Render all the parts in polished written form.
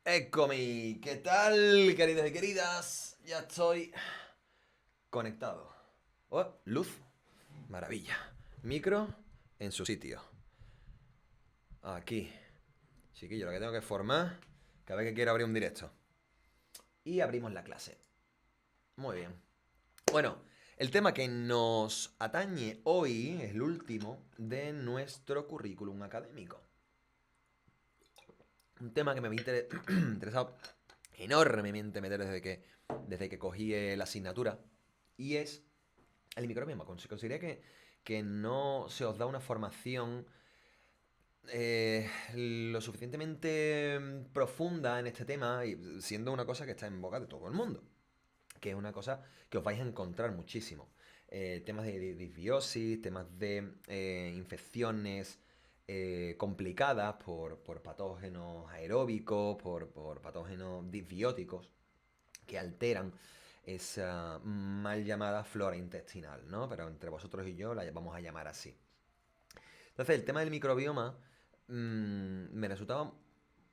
Eccomi, ¿qué tal, queridos y queridas? Ya estoy conectado. Oh, luz, maravilla. Micro en su sitio. Aquí. Chiquillo, lo que tengo que formar cada vez que quiero abrir un directo. Y abrimos la clase. Muy bien. Bueno, el tema que nos atañe hoy es el último de nuestro currículum académico. Un tema que me había interesado enormemente meter desde que cogí la asignatura. Y es el microbioma. Consideraría que no se os da una formación lo suficientemente profunda en este tema, y siendo una cosa que está en boca de todo el mundo, que es una cosa que os vais a encontrar muchísimo. Temas de disbiosis, temas de infecciones complicadas por patógenos aeróbicos, por patógenos disbióticos que alteran esa mal llamada flora intestinal, ¿no? Pero entre vosotros y yo la vamos a llamar así. Entonces, el tema del microbioma me resultaba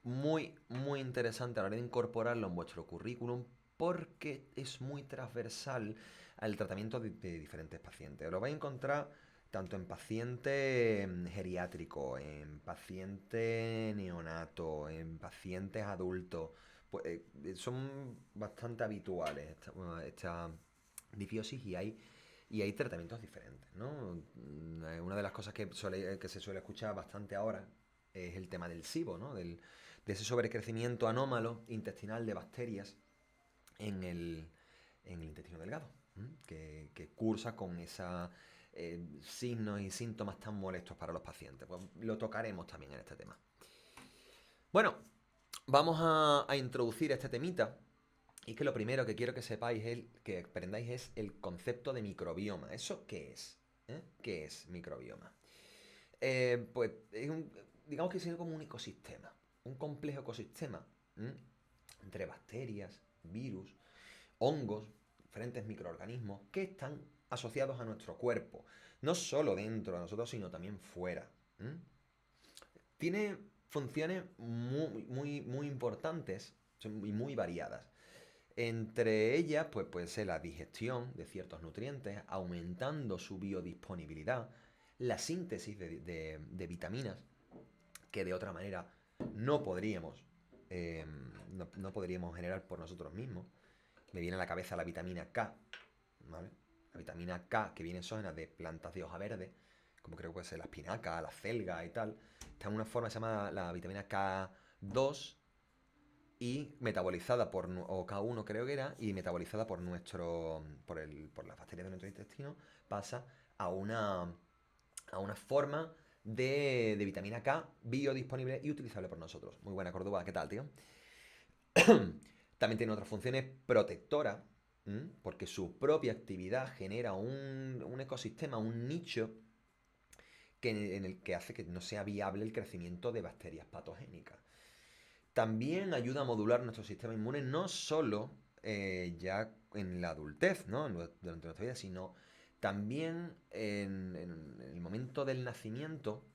muy interesante a la hora de incorporarlo en vuestro currículum porque es muy transversal al tratamiento de diferentes pacientes. Lo vais a encontrar tanto en paciente geriátrico, en paciente neonato, en pacientes adultos. Pues, son bastante habituales esta difiosis y hay tratamientos diferentes, ¿no? Una de las cosas que se suele escuchar bastante ahora es el tema del SIBO, ¿no? De ese sobrecrecimiento anómalo intestinal de bacterias en el intestino delgado, ¿m? Que cursa con esos signos y síntomas tan molestos para los pacientes. Pues lo tocaremos también en este tema. Bueno, vamos a introducir este temita. Y es que lo primero que quiero que sepáis, que aprendáis es el concepto de microbioma. ¿Eso qué es? ¿Qué es microbioma? Pues digamos que es como un ecosistema, un complejo ecosistema ¿m? Entre bacterias, virus, hongos, diferentes microorganismos que están asociados a nuestro cuerpo, no solo dentro de nosotros, sino también fuera. ¿M? Tiene funciones muy importantes y muy variadas. Entre ellas, pues puede ser la digestión de ciertos nutrientes, aumentando su biodisponibilidad, la síntesis de vitaminas, que de otra manera no podríamos, no podríamos generar por nosotros mismos. Me viene a la cabeza la vitamina K, ¿vale? La vitamina K que viene exógena de plantas de hoja verde, como creo que puede ser la espinaca, la selga y tal. Está en una forma que se llama la vitamina K2 y metabolizada o K1 creo que era, y metabolizada por las bacterias de nuestro intestino, pasa a una forma de vitamina K biodisponible y utilizable por nosotros. Muy buena, Córdoba, ¿qué tal, tío? También tiene otras funciones protectoras, porque su propia actividad genera un ecosistema, un nicho en el que hace que no sea viable el crecimiento de bacterias patogénicas. También ayuda a modular nuestro sistema inmune no solo ya en la adultez, ¿no? Durante nuestra vida, sino también en el momento del nacimiento.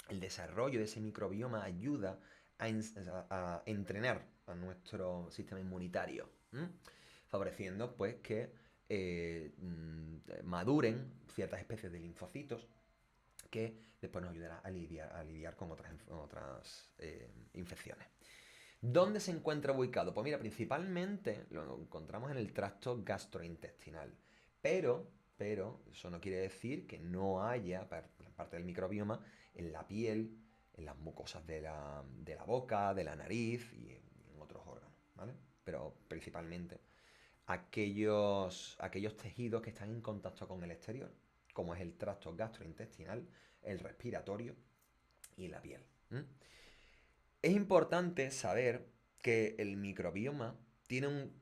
El desarrollo de ese microbioma ayuda a entrenar a nuestro sistema inmunitario, favoreciendo pues que maduren ciertas especies de linfocitos que después nos ayudará a lidiar con otras infecciones. ¿Dónde se encuentra ubicado? Pues mira, principalmente lo encontramos en el tracto gastrointestinal. Pero, eso no quiere decir que no haya parte del microbioma en la piel, en las mucosas de la boca, de la nariz y en otros órganos, ¿vale? Pero principalmente aquellos tejidos que están en contacto con el exterior, como es el tracto gastrointestinal, el respiratorio y la piel. Es importante saber que el microbioma tiene un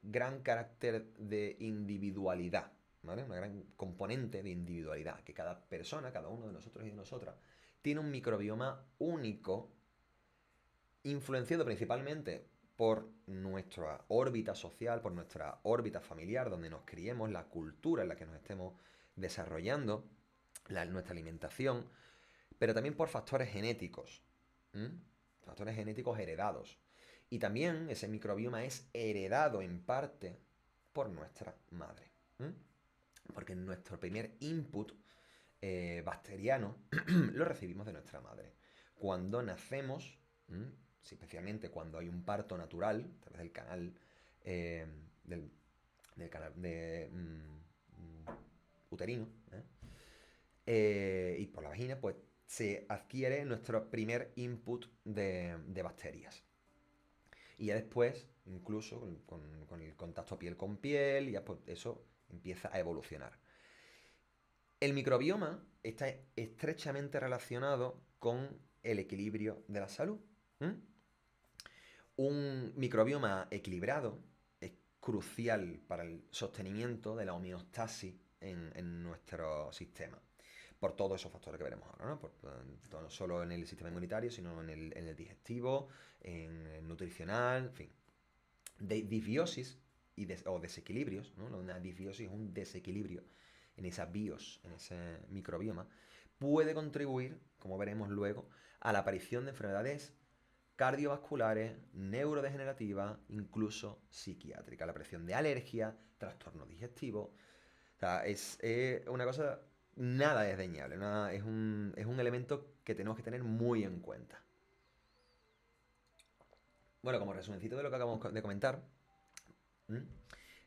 gran carácter de individualidad, ¿vale? Una gran componente de individualidad, que cada persona, cada uno de nosotros y de nosotras, tiene un microbioma único, influenciado principalmente por nuestra órbita social, por nuestra órbita familiar, donde nos criemos, la cultura en la que nos estemos desarrollando, nuestra alimentación, pero también por factores genéticos. ¿M? Factores genéticos heredados. Y también ese microbioma es heredado en parte por nuestra madre. ¿M? Porque nuestro primer input bacteriano lo recibimos de nuestra madre. Cuando nacemos, sí, especialmente cuando hay un parto natural, a través del canal, eh, del, del canal uterino, y por la vagina, pues se adquiere nuestro primer input de bacterias. Y ya después, incluso con el contacto piel con piel, ya pues eso empieza a evolucionar. El microbioma está estrechamente relacionado con el equilibrio de la salud. ¿M? Un microbioma equilibrado es crucial para el sostenimiento de la homeostasis en nuestro sistema. Por todos esos factores que veremos ahora, ¿no? No solo en el sistema inmunitario, sino en el digestivo, en el nutricional, en fin. Disbiosis o desequilibrios, ¿no? Una disbiosis es un desequilibrio en esa bios, en ese microbioma, puede contribuir, como veremos luego, a la aparición de enfermedades cardiovasculares, neurodegenerativas, incluso psiquiátricas, la aparición de alergia, trastornos digestivos. O sea, es una cosa nada desdeñable, es un elemento que tenemos que tener muy en cuenta. Bueno, como resumencito de lo que acabamos de comentar,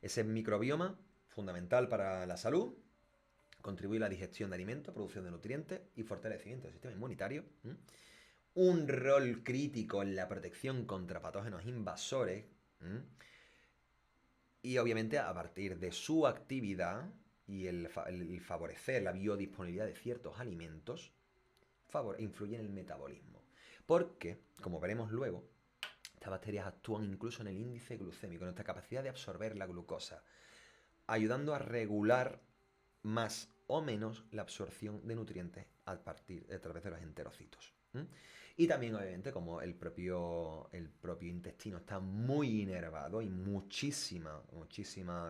ese microbioma, fundamental para la salud, contribuye a la digestión de alimentos, producción de nutrientes y fortalecimiento del sistema inmunitario. Un rol crítico en la protección contra patógenos invasores. Y obviamente a partir de su actividad y el favorecer la biodisponibilidad de ciertos alimentos, influye en el metabolismo. Porque, como veremos luego, estas bacterias actúan incluso en el índice glucémico, en nuestra capacidad de absorber la glucosa, ayudando a regular más o menos la absorción de nutrientes a través de los enterocitos. Y también, obviamente, como el propio intestino está muy inervado y muchísima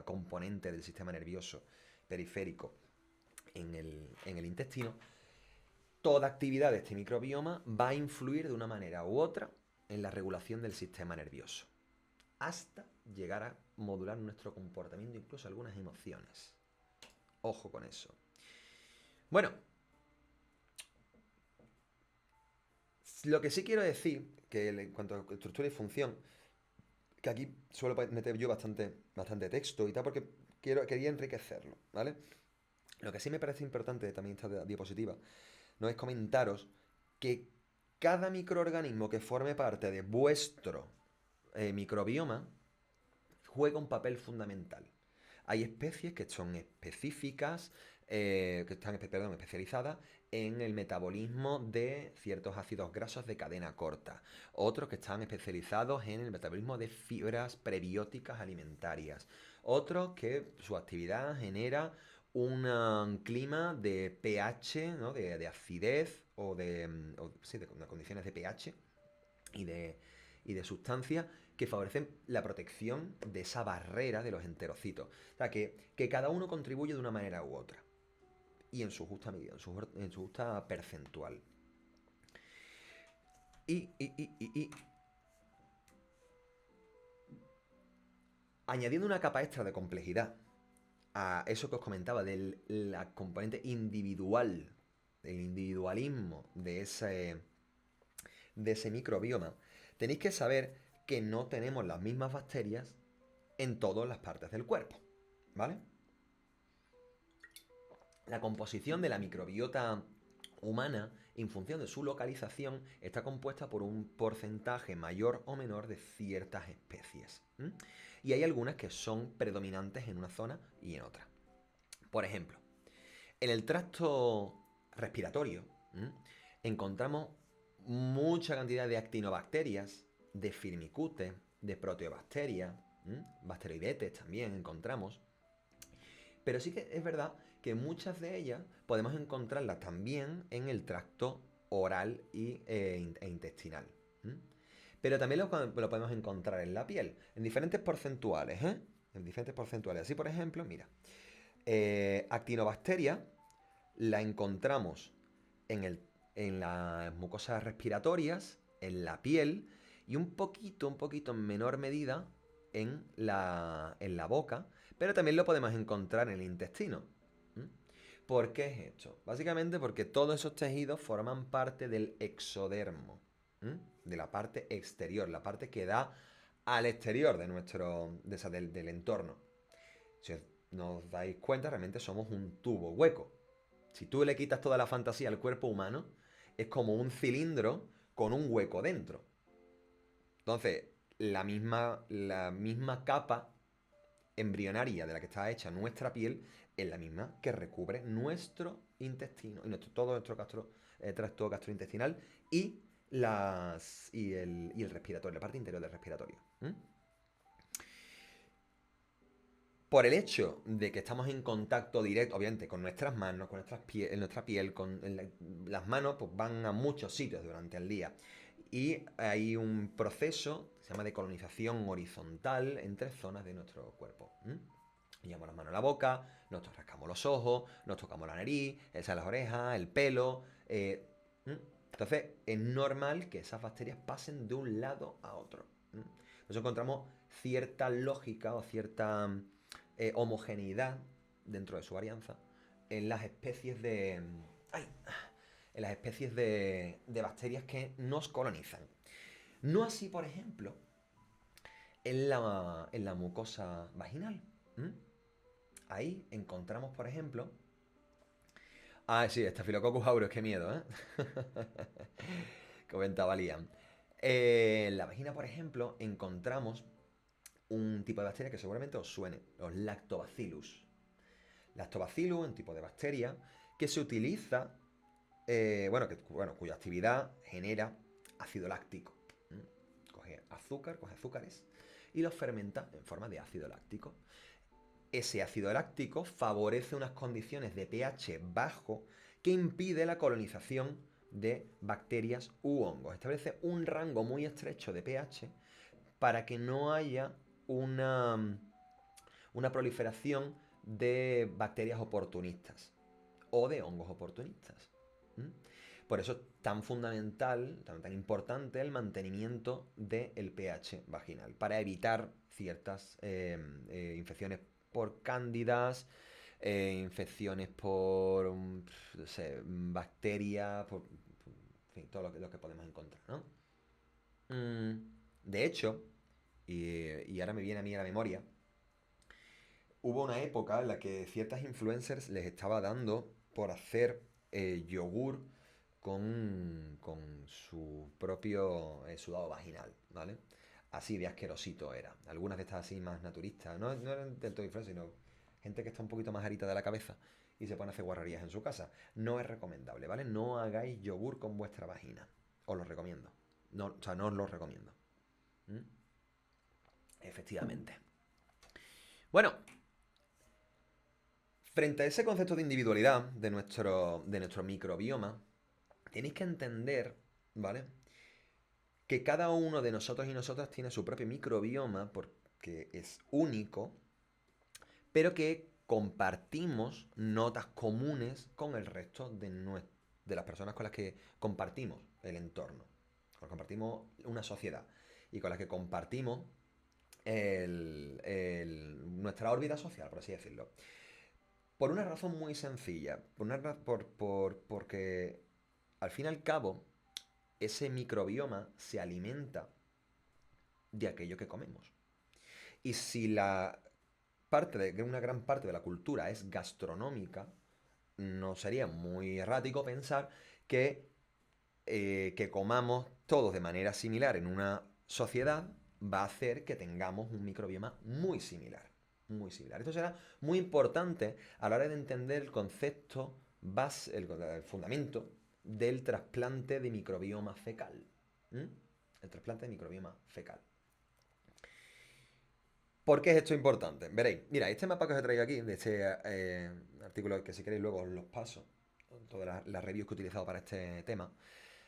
componente del sistema nervioso periférico en el intestino, toda actividad de este microbioma va a influir de una manera u otra en la regulación del sistema nervioso, hasta llegar a modular nuestro comportamiento, incluso algunas emociones. Ojo con eso. Bueno, lo que sí quiero decir, que en cuanto a estructura y función, que aquí suelo meter yo bastante texto y tal, porque quería enriquecerlo, ¿vale? Lo que sí me parece importante también esta diapositiva, no es comentaros que cada microorganismo que forme parte de vuestro microbioma juega un papel fundamental. Hay especies que son específicas, que están especializadas en el metabolismo de ciertos ácidos grasos de cadena corta. Otros que están especializados en el metabolismo de fibras prebióticas alimentarias. Otros que su actividad genera un clima de pH, ¿no? de acidez sí, de condiciones de pH y de sustancias que favorecen la protección de esa barrera de los enterocitos. O sea, que cada uno contribuye de una manera u otra. Y en su justa medida, en su justa percentual. Y añadiendo una capa extra de complejidad a eso que os comentaba de la componente individual, del individualismo de ese microbioma, tenéis que saber que no tenemos las mismas bacterias en todas las partes del cuerpo, ¿vale? La composición de la microbiota humana, en función de su localización, está compuesta por un porcentaje mayor o menor de ciertas especies. Y hay algunas que son predominantes en una zona y en otra. Por ejemplo, en el tracto respiratorio encontramos mucha cantidad de actinobacterias, de firmicutes, de proteobacterias, bacteroidetes también encontramos. Pero sí que es verdad que muchas de ellas podemos encontrarlas también en el tracto oral e intestinal. Pero también lo podemos encontrar en la piel, en diferentes porcentuales, ¿eh? En diferentes porcentuales. Así, por ejemplo, mira, actinobacteria la encontramos en las mucosas respiratorias, en la piel y un poquito en menor medida en la boca, pero también lo podemos encontrar en el intestino. ¿Mm? ¿Por qué es esto? Básicamente porque todos esos tejidos forman parte del exodermo, de la parte exterior, la parte que da al exterior de del entorno. Si nos dais cuenta, realmente somos un tubo hueco. Si tú le quitas toda la fantasía al cuerpo humano, es como un cilindro con un hueco dentro. Entonces, la misma capa embrionaria de la que está hecha nuestra piel es la misma que recubre nuestro intestino y todo nuestro tracto gastrointestinal y, y el respiratorio, la parte interior del respiratorio. Por el hecho de que estamos en contacto directo, obviamente, con nuestras manos, con nuestra piel, las manos pues, van a muchos sitios durante el día. Y hay un proceso que se llama de colonización horizontal entre zonas de nuestro cuerpo. Llevamos las manos a la boca, nos rascamos los ojos, nos tocamos la nariz, las orejas, el pelo. Entonces, es normal que esas bacterias pasen de un lado a otro. Nos encontramos cierta lógica o cierta homogeneidad dentro de su varianza en las especies de. ¡Ay! En las especies de bacterias que nos colonizan. No así, por ejemplo, en la mucosa vaginal. Ahí encontramos, por ejemplo. Ah, sí, Staphylococcus aureus, qué miedo, ¿eh? Comentaba Liam. En la vagina, por ejemplo, encontramos un tipo de bacteria que seguramente os suene, los lactobacillus. Lactobacillus es un tipo de bacteria que se utiliza, cuya actividad genera ácido láctico. Coge azúcares y los fermenta en forma de ácido láctico. Ese ácido láctico favorece unas condiciones de pH bajo que impide la colonización de bacterias u hongos. Establece un rango muy estrecho de pH para que no haya una proliferación de bacterias oportunistas o de hongos oportunistas. Por eso es tan fundamental, tan importante el mantenimiento del pH vaginal, para evitar ciertas infecciones por cándidas, infecciones por no sé, bacterias, en fin, todo lo que podemos encontrar, ¿no? De hecho, y ahora me viene a mí a la memoria, hubo una época en la que ciertas influencers les estaba dando por hacer yogur con su propio sudado vaginal, ¿vale? Así de asquerosito era. Algunas de estas así más naturistas, no eran del todo influencers, sino gente que está un poquito más harita de la cabeza y se pone a hacer guarrerías en su casa. No es recomendable, ¿vale? No hagáis yogur con vuestra vagina. Os lo recomiendo. No, o sea, no os lo recomiendo. ¿Mm? Efectivamente. Bueno, frente a ese concepto de individualidad de nuestro microbioma, tenéis que entender, ¿vale? Que cada uno de nosotros y nosotras tiene su propio microbioma porque es único, pero que compartimos notas comunes con el resto de las personas con las que compartimos el entorno, con las que compartimos una sociedad y con las que compartimos nuestra órbita social, por así decirlo. Por una razón muy sencilla, porque al fin y al cabo ese microbioma se alimenta de aquello que comemos. Y si una gran parte de la cultura es gastronómica, no sería muy errático pensar que comamos todos de manera similar en una sociedad va a hacer que tengamos un microbioma muy similar. Muy similar. Esto será muy importante a la hora de entender el concepto el fundamento del trasplante de microbioma fecal. El trasplante de microbioma fecal. ¿Por qué es esto importante? Veréis, mira, este mapa que os he traído aquí, de este artículo que si queréis luego os los paso, todas las reviews que he utilizado para este tema,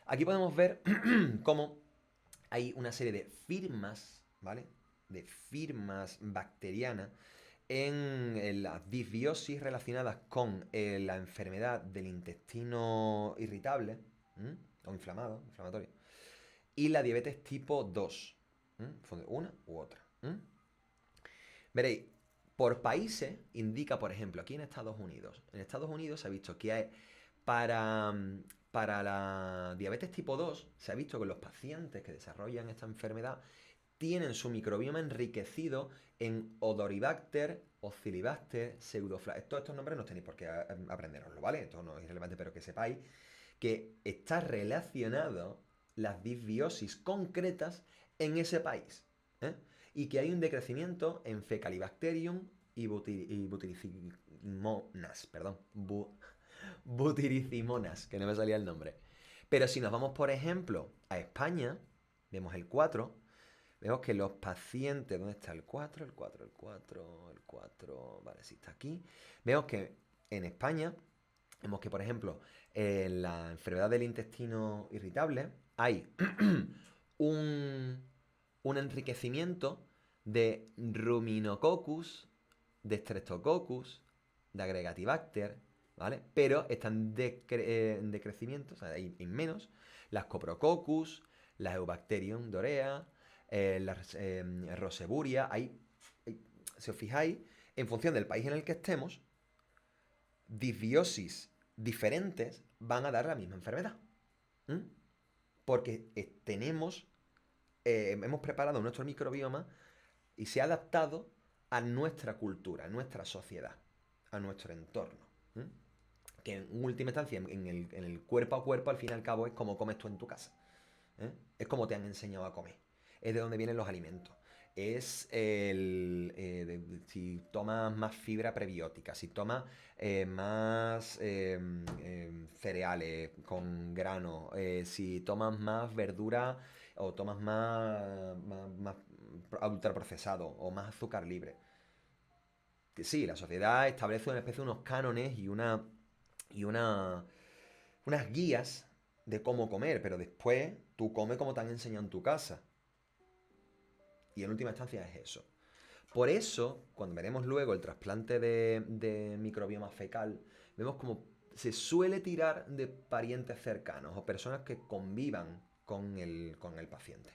aquí podemos ver cómo hay una serie de firmas, ¿vale? De firmas bacterianas en las disbiosis relacionadas con la enfermedad del intestino irritable o inflamatorio, y la diabetes tipo 2. Una u otra. Veréis, por países indica, por ejemplo, aquí en Estados Unidos. En Estados Unidos se ha visto que hay para, para la diabetes tipo 2, se ha visto que los pacientes que desarrollan esta enfermedad tienen su microbioma enriquecido en Odoribacter, Oscillibacter, Pseudoflagellae. Todos estos nombres no tenéis por qué aprenderoslo, ¿vale? Esto no es irrelevante, pero que sepáis que está relacionado las disbiosis concretas en ese país. ¿eh? Y que hay un decrecimiento en Fecalibacterium y Butyricimonas, perdón, Butyricimonas, que no me salía el nombre. Pero si nos vamos, por ejemplo, a España, vemos el 4, vemos que los pacientes... ¿Dónde está el 4? El 4, el 4, el 4... Vale, sí está aquí. Vemos que en España, vemos que, por ejemplo, en la enfermedad del intestino irritable hay un, un enriquecimiento de Ruminococcus, de Streptococcus, de Agregatibacter, ¿vale? Pero están en decrecimiento, o sea, hay menos, las Coprococcus, las Eubacterium dorea, las Roseburia, si os fijáis, en función del país en el que estemos, disbiosis diferentes van a dar la misma enfermedad. Porque hemos preparado nuestro microbioma y se ha adaptado a nuestra cultura, a nuestra sociedad, a nuestro entorno. Que en última instancia, en el cuerpo a cuerpo, al fin y al cabo, es como comes tú en tu casa. Es como te han enseñado a comer. Es de donde vienen los alimentos. Es si tomas más fibra prebiótica, si tomas más cereales con grano, si tomas más verdura o tomas más ultraprocesado o más azúcar libre. Que sí, la sociedad establece una especie de unos cánones unas guías de cómo comer, pero después tú comes como te han enseñado en tu casa. Y en última instancia es eso. Por eso, cuando veremos luego el trasplante de microbioma fecal, vemos como se suele tirar de parientes cercanos o personas que convivan con el paciente.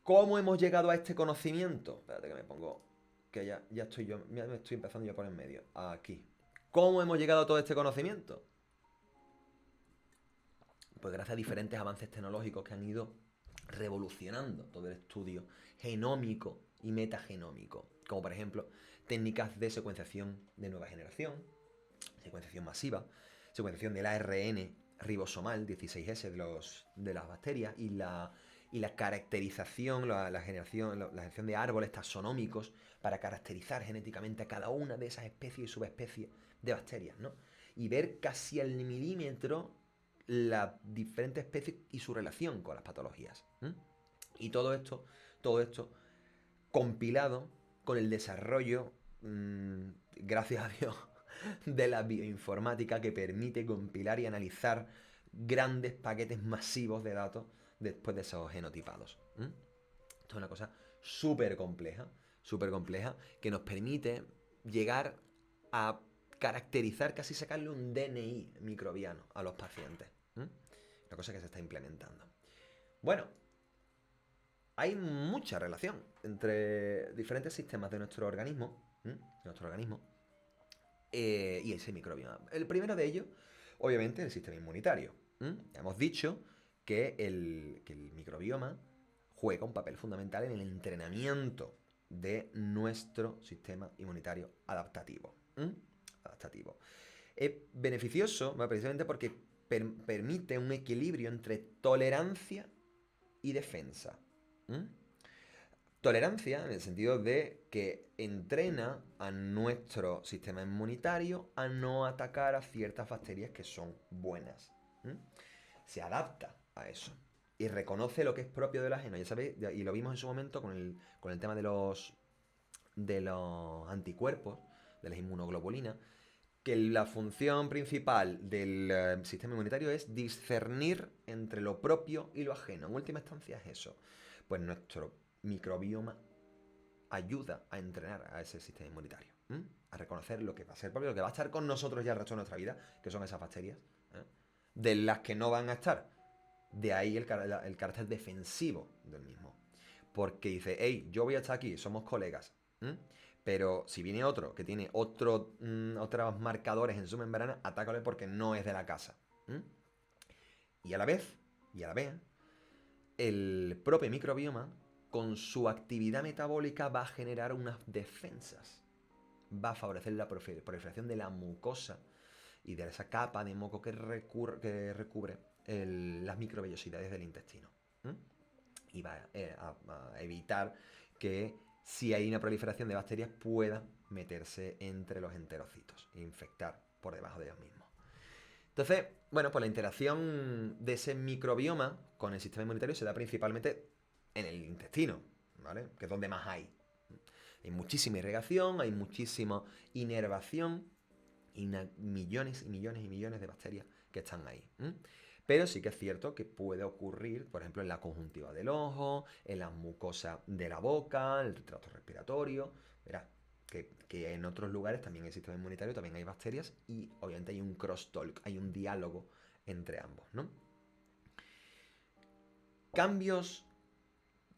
¿Cómo hemos llegado a este conocimiento? Espérate que me pongo... Que ya estoy yo... Ya me estoy empezando yo por en medio. Aquí. ¿Cómo hemos llegado a todo este conocimiento? Pues gracias a diferentes avances tecnológicos que han ido revolucionando todo el estudio genómico y metagenómico. Como por ejemplo, técnicas de secuenciación de nueva generación, secuenciación masiva, secuenciación del ARN ribosomal 16S de las bacterias y la caracterización, la generación de árboles taxonómicos para caracterizar genéticamente a cada una de esas especies y subespecies de bacterias, ¿no? Y ver casi al milímetro las diferentes especies y su relación con las patologías. Y todo esto compilado con el desarrollo, gracias a Dios, de la bioinformática que permite compilar y analizar grandes paquetes masivos de datos después de esos genotipados. Esto es una cosa súper compleja, que nos permite llegar a caracterizar, casi sacarle un DNI microbiano a los pacientes. Una cosa que se está implementando. Bueno, hay mucha relación entre diferentes sistemas de nuestro organismo, y ese microbioma. El primero de ellos, obviamente, es el sistema inmunitario. Hemos dicho que el microbioma juega un papel fundamental en el entrenamiento de nuestro sistema inmunitario adaptativo. Es beneficioso, precisamente porque permite un equilibrio entre tolerancia y defensa. Tolerancia en el sentido de que entrena a nuestro sistema inmunitario a no atacar a ciertas bacterias que son buenas. Se adapta a eso y reconoce lo que es propio del ajeno. Ya sabéis, y lo vimos en su momento con el tema de los anticuerpos, de las inmunoglobulinas, que la función principal del sistema inmunitario es discernir entre lo propio y lo ajeno. En última instancia es eso. Pues nuestro microbioma ayuda a entrenar a ese sistema inmunitario, a reconocer lo que va a ser propio, lo que va a estar con nosotros ya el resto de nuestra vida, que son esas bacterias, de las que no van a estar De ahí el carácter defensivo del mismo. Porque dice, hey, yo voy a estar aquí, somos colegas. ¿m? Pero si viene otro que tiene otros marcadores en su membrana, atácale porque no es de la casa. ¿m? Y a la vez, el propio microbioma, con su actividad metabólica, va a generar unas defensas. Va a favorecer la proliferación de la mucosa y de esa capa de moco que recubre las microvellosidades del intestino. ¿m? Y va a evitar que, si hay una proliferación de bacterias, pueda meterse entre los enterocitos e infectar por debajo de ellos mismos. Entonces, bueno, pues la interacción de ese microbioma con el sistema inmunitario se da principalmente en el intestino, ¿vale? Que es donde más hay. Hay muchísima irrigación, hay muchísima inervación y millones y millones y millones de bacterias que están ahí. Pero sí que es cierto que puede ocurrir, por ejemplo, en la conjuntiva del ojo, en la mucosa de la boca, en el tracto respiratorio. Verás que en otros lugares también el sistema inmunitario, también hay bacterias y obviamente hay un crosstalk, hay un diálogo entre ambos, ¿no? Cambios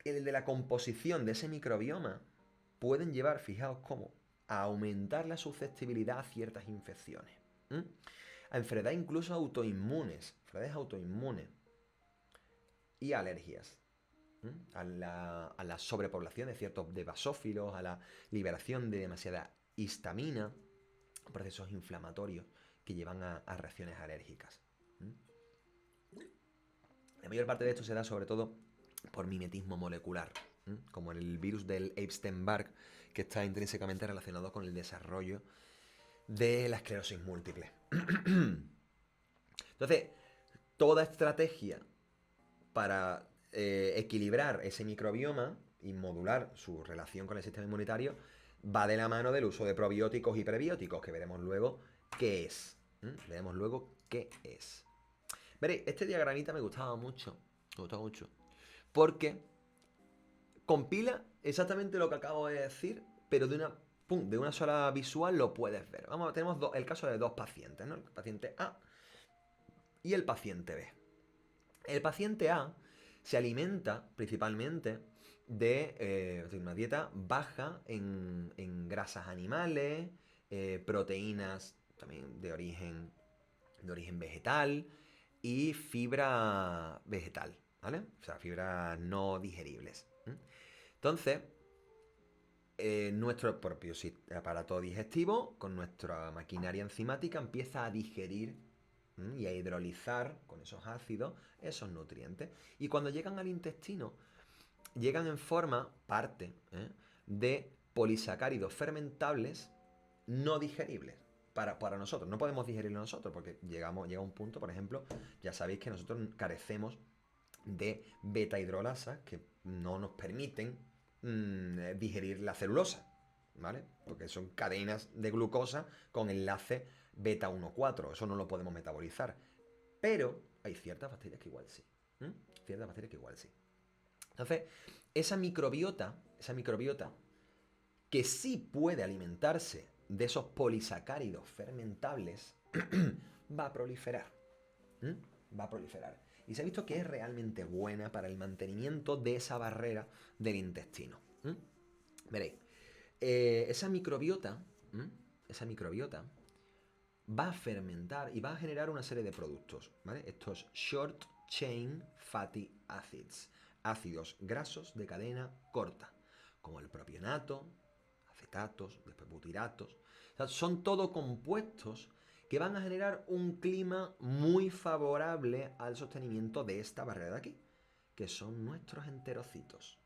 de la composición de ese microbioma pueden llevar, fijaos cómo, a aumentar la susceptibilidad a ciertas infecciones. A enfermedades incluso autoinmunes, y alergias. A la sobrepoblación de ciertos de basófilos, a la liberación de demasiada histamina, procesos inflamatorios que llevan a reacciones alérgicas. La mayor parte de esto se da sobre todo por mimetismo molecular, como en el virus del Epstein-Barr, que está intrínsecamente relacionado con el desarrollo de la esclerosis múltiple. Entonces, toda estrategia para equilibrar ese microbioma y modular su relación con el sistema inmunitario va de la mano del uso de probióticos y prebióticos, que veremos luego qué es. Veréis, este diagramita me gustaba mucho, porque compila exactamente lo que acabo de decir, pero de una sola visual lo puedes ver. Tenemos el caso de dos pacientes, ¿no? El paciente A y el paciente B. El paciente A se alimenta principalmente de una dieta baja en grasas animales, proteínas también de origen vegetal y fibra vegetal, ¿vale? O sea, fibras no digeribles. Entonces, nuestro propio aparato digestivo, con nuestra maquinaria enzimática, empieza a digerir y a hidrolizar con esos ácidos esos nutrientes. Y cuando llegan al intestino, llegan en forma, de polisacáridos fermentables no digeribles. Para nosotros, no podemos digerirlo nosotros, porque llega un punto, por ejemplo, ya sabéis que nosotros carecemos de beta hidrolasas que no nos permiten digerir la celulosa, ¿vale? Porque son cadenas de glucosa con enlace beta 1,4, eso no lo podemos metabolizar. Pero hay ciertas bacterias que igual sí. Entonces, esa microbiota que sí puede alimentarse de esos polisacáridos fermentables, va a proliferar. Y se ha visto que es realmente buena para el mantenimiento de esa barrera del intestino. Veréis, esa microbiota va a fermentar y va a generar una serie de productos, ¿vale? Estos short chain fatty acids, ácidos grasos de cadena corta, como el propionato, acetatos, después butiratos. O sea, son todo compuestos que van a generar un clima muy favorable al sostenimiento de esta barrera de aquí, que son nuestros enterocitos.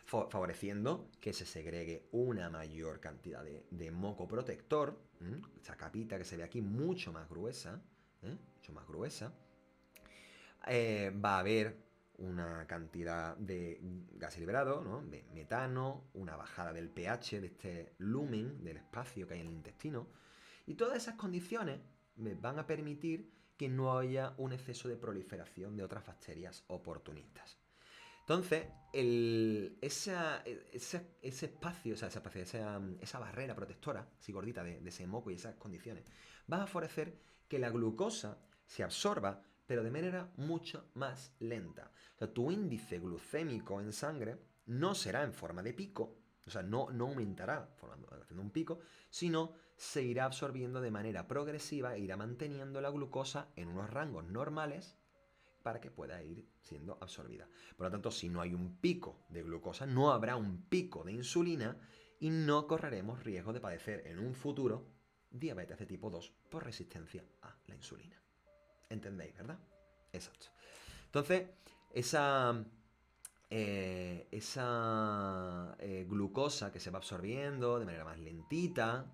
Favoreciendo que se segregue una mayor cantidad de moco protector, esa capita que se ve aquí mucho más gruesa, va a haber una cantidad de gas liberado, ¿no? De metano, una bajada del pH, de este lumen del espacio que hay en el intestino, y todas esas condiciones me van a permitir que no haya un exceso de proliferación de otras bacterias oportunistas. Entonces, ese espacio, esa barrera protectora, así gordita de ese moco y esas condiciones, va a favorecer que la glucosa se absorba pero de manera mucho más lenta. O sea, tu índice glucémico en sangre no será en forma de pico, o sea, no aumentará haciendo un pico, sino se irá absorbiendo de manera progresiva e irá manteniendo la glucosa en unos rangos normales para que pueda ir siendo absorbida. Por lo tanto, si no hay un pico de glucosa, no habrá un pico de insulina y no correremos riesgo de padecer en un futuro diabetes de tipo 2 por resistencia a la insulina. ¿Entendéis, verdad? Exacto. Entonces, esa glucosa que se va absorbiendo de manera más lentita,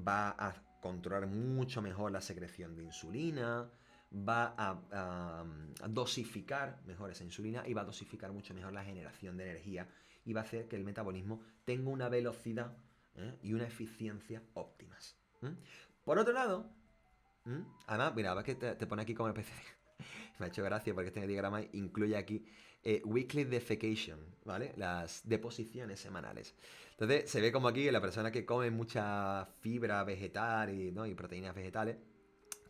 va a controlar mucho mejor la secreción de insulina, va a dosificar mejor esa insulina y va a dosificar mucho mejor la generación de energía y va a hacer que el metabolismo tenga una velocidad y una eficiencia óptimas. Por otro lado, además, mira, ves que te pone aquí como especie de... Me ha hecho gracia porque este diagrama incluye aquí weekly defecation, ¿vale? Las deposiciones semanales. Entonces, se ve como aquí la persona que come mucha fibra vegetal y proteínas vegetales,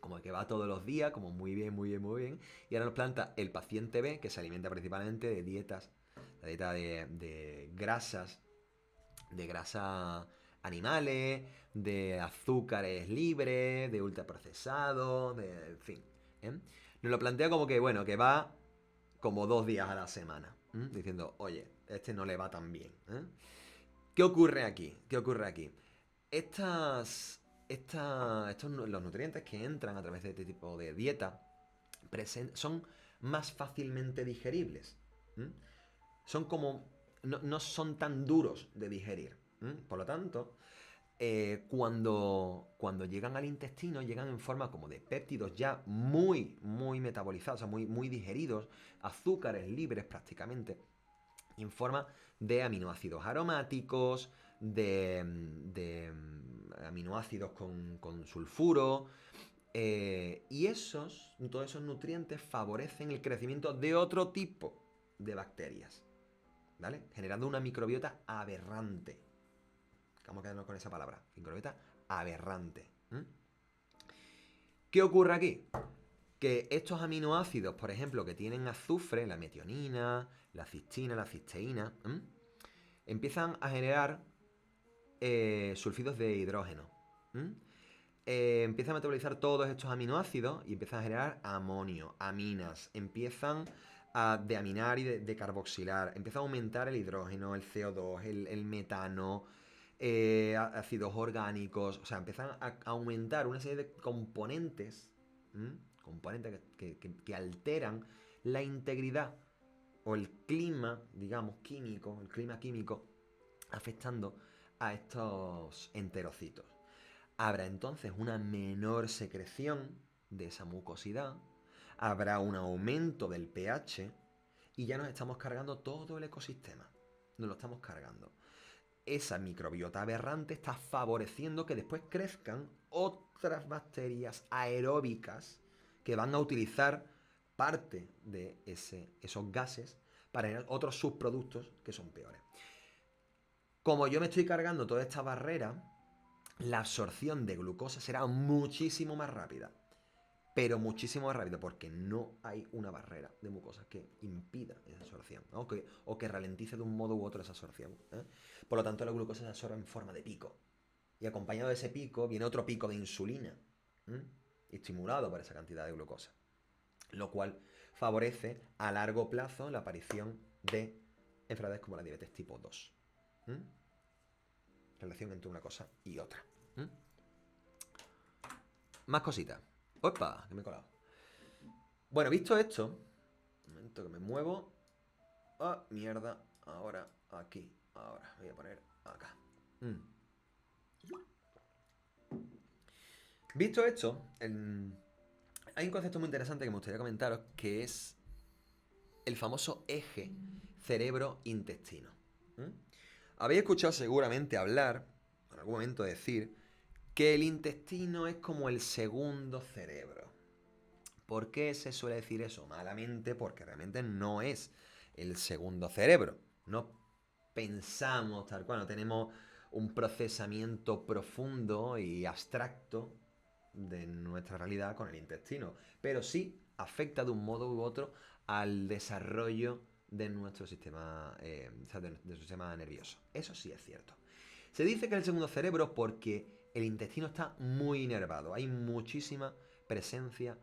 como que va todos los días, como muy bien, muy bien, muy bien. Y ahora nos planta el paciente B, que se alimenta principalmente de dietas, la dieta de grasas animales, de azúcares libres, de ultraprocesados, en fin. Nos lo plantea como que, bueno, que va como 2 días a la semana, diciendo, oye, este no le va tan bien. ¿Qué ocurre aquí? ¿Qué ocurre aquí? Los nutrientes que entran a través de este tipo de dieta son más fácilmente digeribles. Son como... No son tan duros de digerir. Por lo tanto, cuando llegan al intestino, llegan en forma como de péptidos ya muy, muy metabolizados, o sea, muy, muy digeridos, azúcares libres prácticamente, en forma de aminoácidos aromáticos, de aminoácidos con sulfuro. Y todos esos nutrientes favorecen el crecimiento de otro tipo de bacterias, ¿vale? Generando una microbiota aberrante. Vamos a quedarnos con esa palabra, microbiota aberrante. ¿Qué ocurre aquí? Que estos aminoácidos, por ejemplo, que tienen azufre, la metionina, la cistina, la cisteína, empiezan a generar sulfidos de hidrógeno. Empiezan a metabolizar todos estos aminoácidos y empiezan a generar amonio, aminas, empiezan a deaminar y de carboxilar, empieza a aumentar el hidrógeno, el CO2, el metano, ácidos orgánicos, o sea, empiezan a aumentar una serie de componentes, componentes que alteran la integridad o el clima, digamos, químico, el clima químico, afectando a estos enterocitos. Habrá entonces una menor secreción de esa mucosidad, habrá un aumento del pH y ya nos estamos cargando todo el ecosistema. Nos lo estamos cargando. Esa microbiota aberrante está favoreciendo que después crezcan otras bacterias aeróbicas que van a utilizar parte de esos gases para generar otros subproductos que son peores. Como yo me estoy cargando toda esta barrera, la absorción de glucosa será muchísimo más rápida. Pero muchísimo más rápida porque no hay una barrera de mucosas que impida esa absorción, ¿no? o que ralentice de un modo u otro esa absorción. Por lo tanto, la glucosa se absorbe en forma de pico. Y acompañado de ese pico viene otro pico de insulina, estimulado por esa cantidad de glucosa. Lo cual favorece a largo plazo la aparición de enfermedades como la diabetes tipo 2. Relación entre una cosa y otra. Más cositas. ¡Opa! Que me he colado. Bueno, visto esto, un momento que me muevo. ¡Ah, mierda! Ahora, aquí. Ahora, voy a poner acá. Visto esto, hay un concepto muy interesante que me gustaría comentaros, que es el famoso eje cerebro-intestino. Habéis escuchado seguramente hablar, en algún momento decir, que el intestino es como el segundo cerebro. ¿Por qué se suele decir eso? Malamente, porque realmente no es el segundo cerebro. No pensamos tal cual, no tenemos un procesamiento profundo y abstracto de nuestra realidad con el intestino, pero sí afecta de un modo u otro al desarrollo de nuestro sistema, o sea, de nuestro sistema nervioso. Eso sí es cierto. Se dice que es el segundo cerebro porque el intestino está muy inervado. Hay muchísima presencia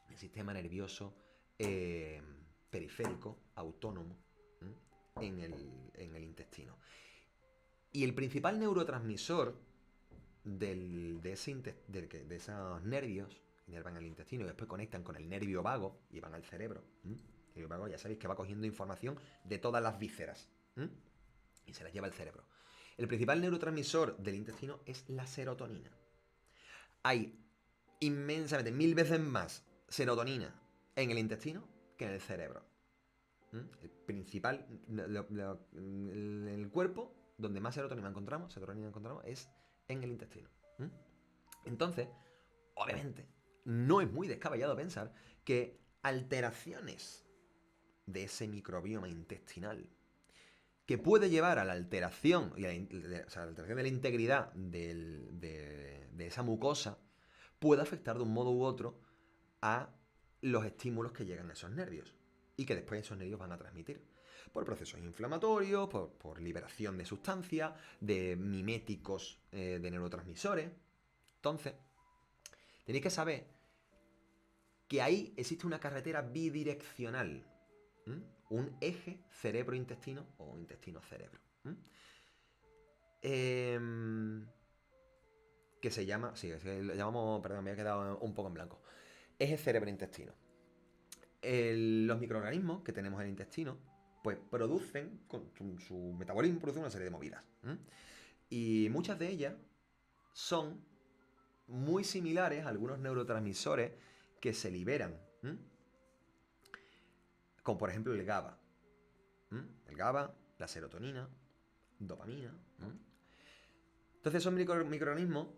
del sistema nervioso eh, periférico, autónomo, en el intestino. Y el principal neurotransmisor de esos nervios que inervan el intestino y después conectan con el nervio vago y van al cerebro. El nervio vago ya sabéis que va cogiendo información de todas las vísceras y se las lleva al cerebro. El principal neurotransmisor del intestino es la serotonina. Hay inmensamente, 1000 veces más serotonina en el intestino que en el cerebro. El principal, en el cuerpo, donde más serotonina encontramos es en el intestino. Entonces, obviamente, no es muy descabellado pensar que alteraciones de ese microbioma intestinal que puede llevar a la alteración, o sea, la alteración de la integridad de esa mucosa, puede afectar de un modo u otro a los estímulos que llegan a esos nervios y que después esos nervios van a transmitir por procesos inflamatorios, por liberación de sustancias, de miméticos de neurotransmisores. Entonces, tenéis que saber que ahí existe una carretera bidireccional, un eje cerebro-intestino o intestino-cerebro. Que se llama, sí, lo llamamos, perdón, me he quedado un poco en blanco. Eje cerebro-intestino. Los microorganismos que tenemos en el intestino, pues producen, con su metabolismo, producen una serie de movidas. Y muchas de ellas son muy similares a algunos neurotransmisores que se liberan. Como por ejemplo el GABA. El GABA, la serotonina, dopamina. Entonces esos microorganismos,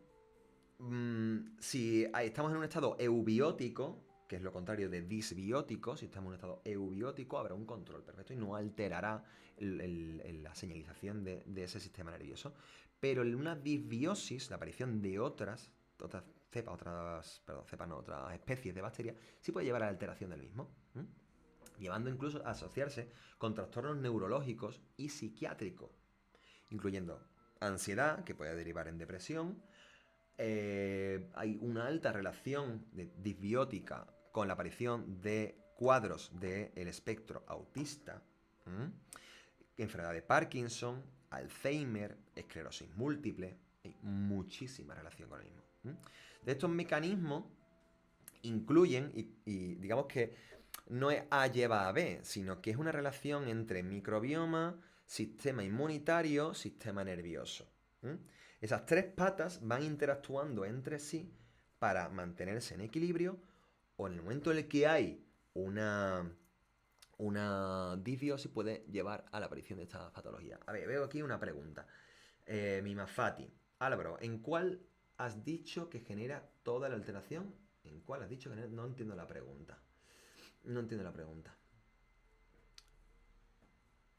si estamos en un estado eubiótico, que es lo contrario de disbiótico, si estamos en un estado eubiótico habrá un control perfecto y no alterará la señalización de ese sistema nervioso. Pero en una disbiosis, la aparición de otras especies de bacterias, sí puede llevar a la alteración del mismo, llevando incluso a asociarse con trastornos neurológicos y psiquiátricos, incluyendo ansiedad, que puede derivar en depresión. Hay una alta relación disbiótica con la aparición de cuadros del espectro autista, enfermedad de Parkinson, Alzheimer, esclerosis múltiple. Hay muchísima relación con el mismo. De estos mecanismos incluyen, y digamos que no es A lleva a B, sino que es una relación entre microbioma, sistema inmunitario, sistema nervioso. Esas tres patas van interactuando entre sí para mantenerse en equilibrio, o en el momento en el que hay una disbiosis puede llevar a la aparición de esta patología. A ver, veo aquí una pregunta. Mimafati. Álvaro, ¿en cuál has dicho que genera toda la alteración? ¿En cuál has dicho que genera? No entiendo la pregunta. No entiendo la pregunta.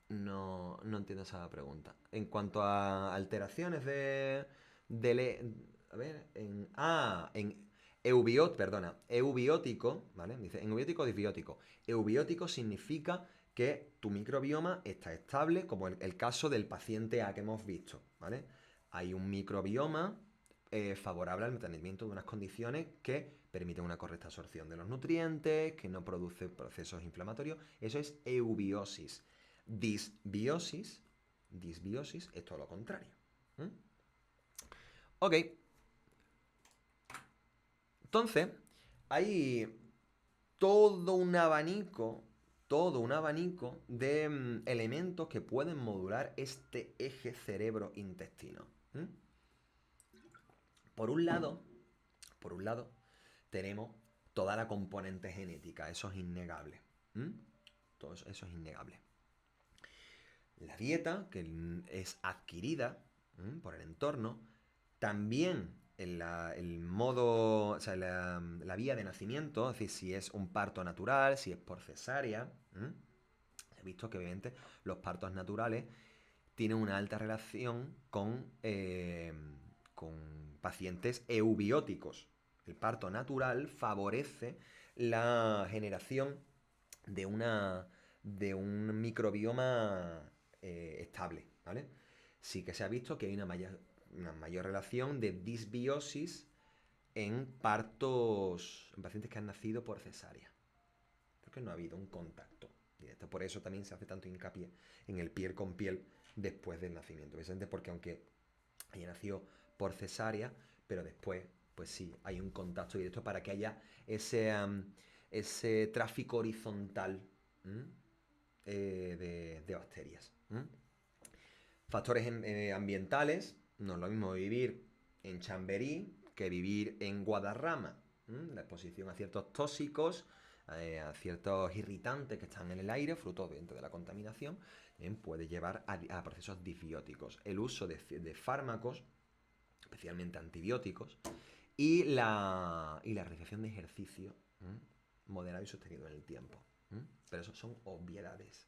No entiendo esa pregunta. En cuanto a alteraciones a ver, en eubiótico, ¿vale? Dice, en eubiótico o disbiótico. Eubiótico significa que tu microbioma está estable, como el caso del paciente A que hemos visto, ¿vale? Hay un microbioma favorable al mantenimiento de unas condiciones que permiten una correcta absorción de los nutrientes, que no produce procesos inflamatorios. Eso es eubiosis. Disbiosis es todo lo contrario. Ok. Entonces, hay todo un abanico de elementos que pueden modular este eje cerebro-intestino. Por un lado, tenemos toda la componente genética, eso es innegable. Todo eso es innegable. La dieta, que es adquirida por el entorno, también el modo, o sea, la vía de nacimiento, es decir, si es un parto natural, si es por cesárea. He visto que obviamente los partos naturales tienen una alta relación con pacientes eubióticos. El parto natural favorece la generación de un microbioma estable, ¿vale? Sí que se ha visto que hay una mayor relación de disbiosis en pacientes que han nacido por cesárea, porque no ha habido un contacto directo. Por eso también se hace tanto hincapié en el piel con piel después del nacimiento. Precisamente porque aunque haya nacido por cesárea, pero después, pues sí, hay un contacto directo para que haya ese tráfico horizontal, ¿m? de bacterias. ¿M? Factores ambientales, no es lo mismo vivir en Chamberí que vivir en Guadarrama. La exposición a ciertos tóxicos, a ciertos irritantes que están en el aire, fruto de la contaminación, puede llevar a procesos disbióticos. El uso de fármacos, especialmente antibióticos, y la realización de ejercicio moderado y sostenido en el tiempo. Pero eso son obviedades.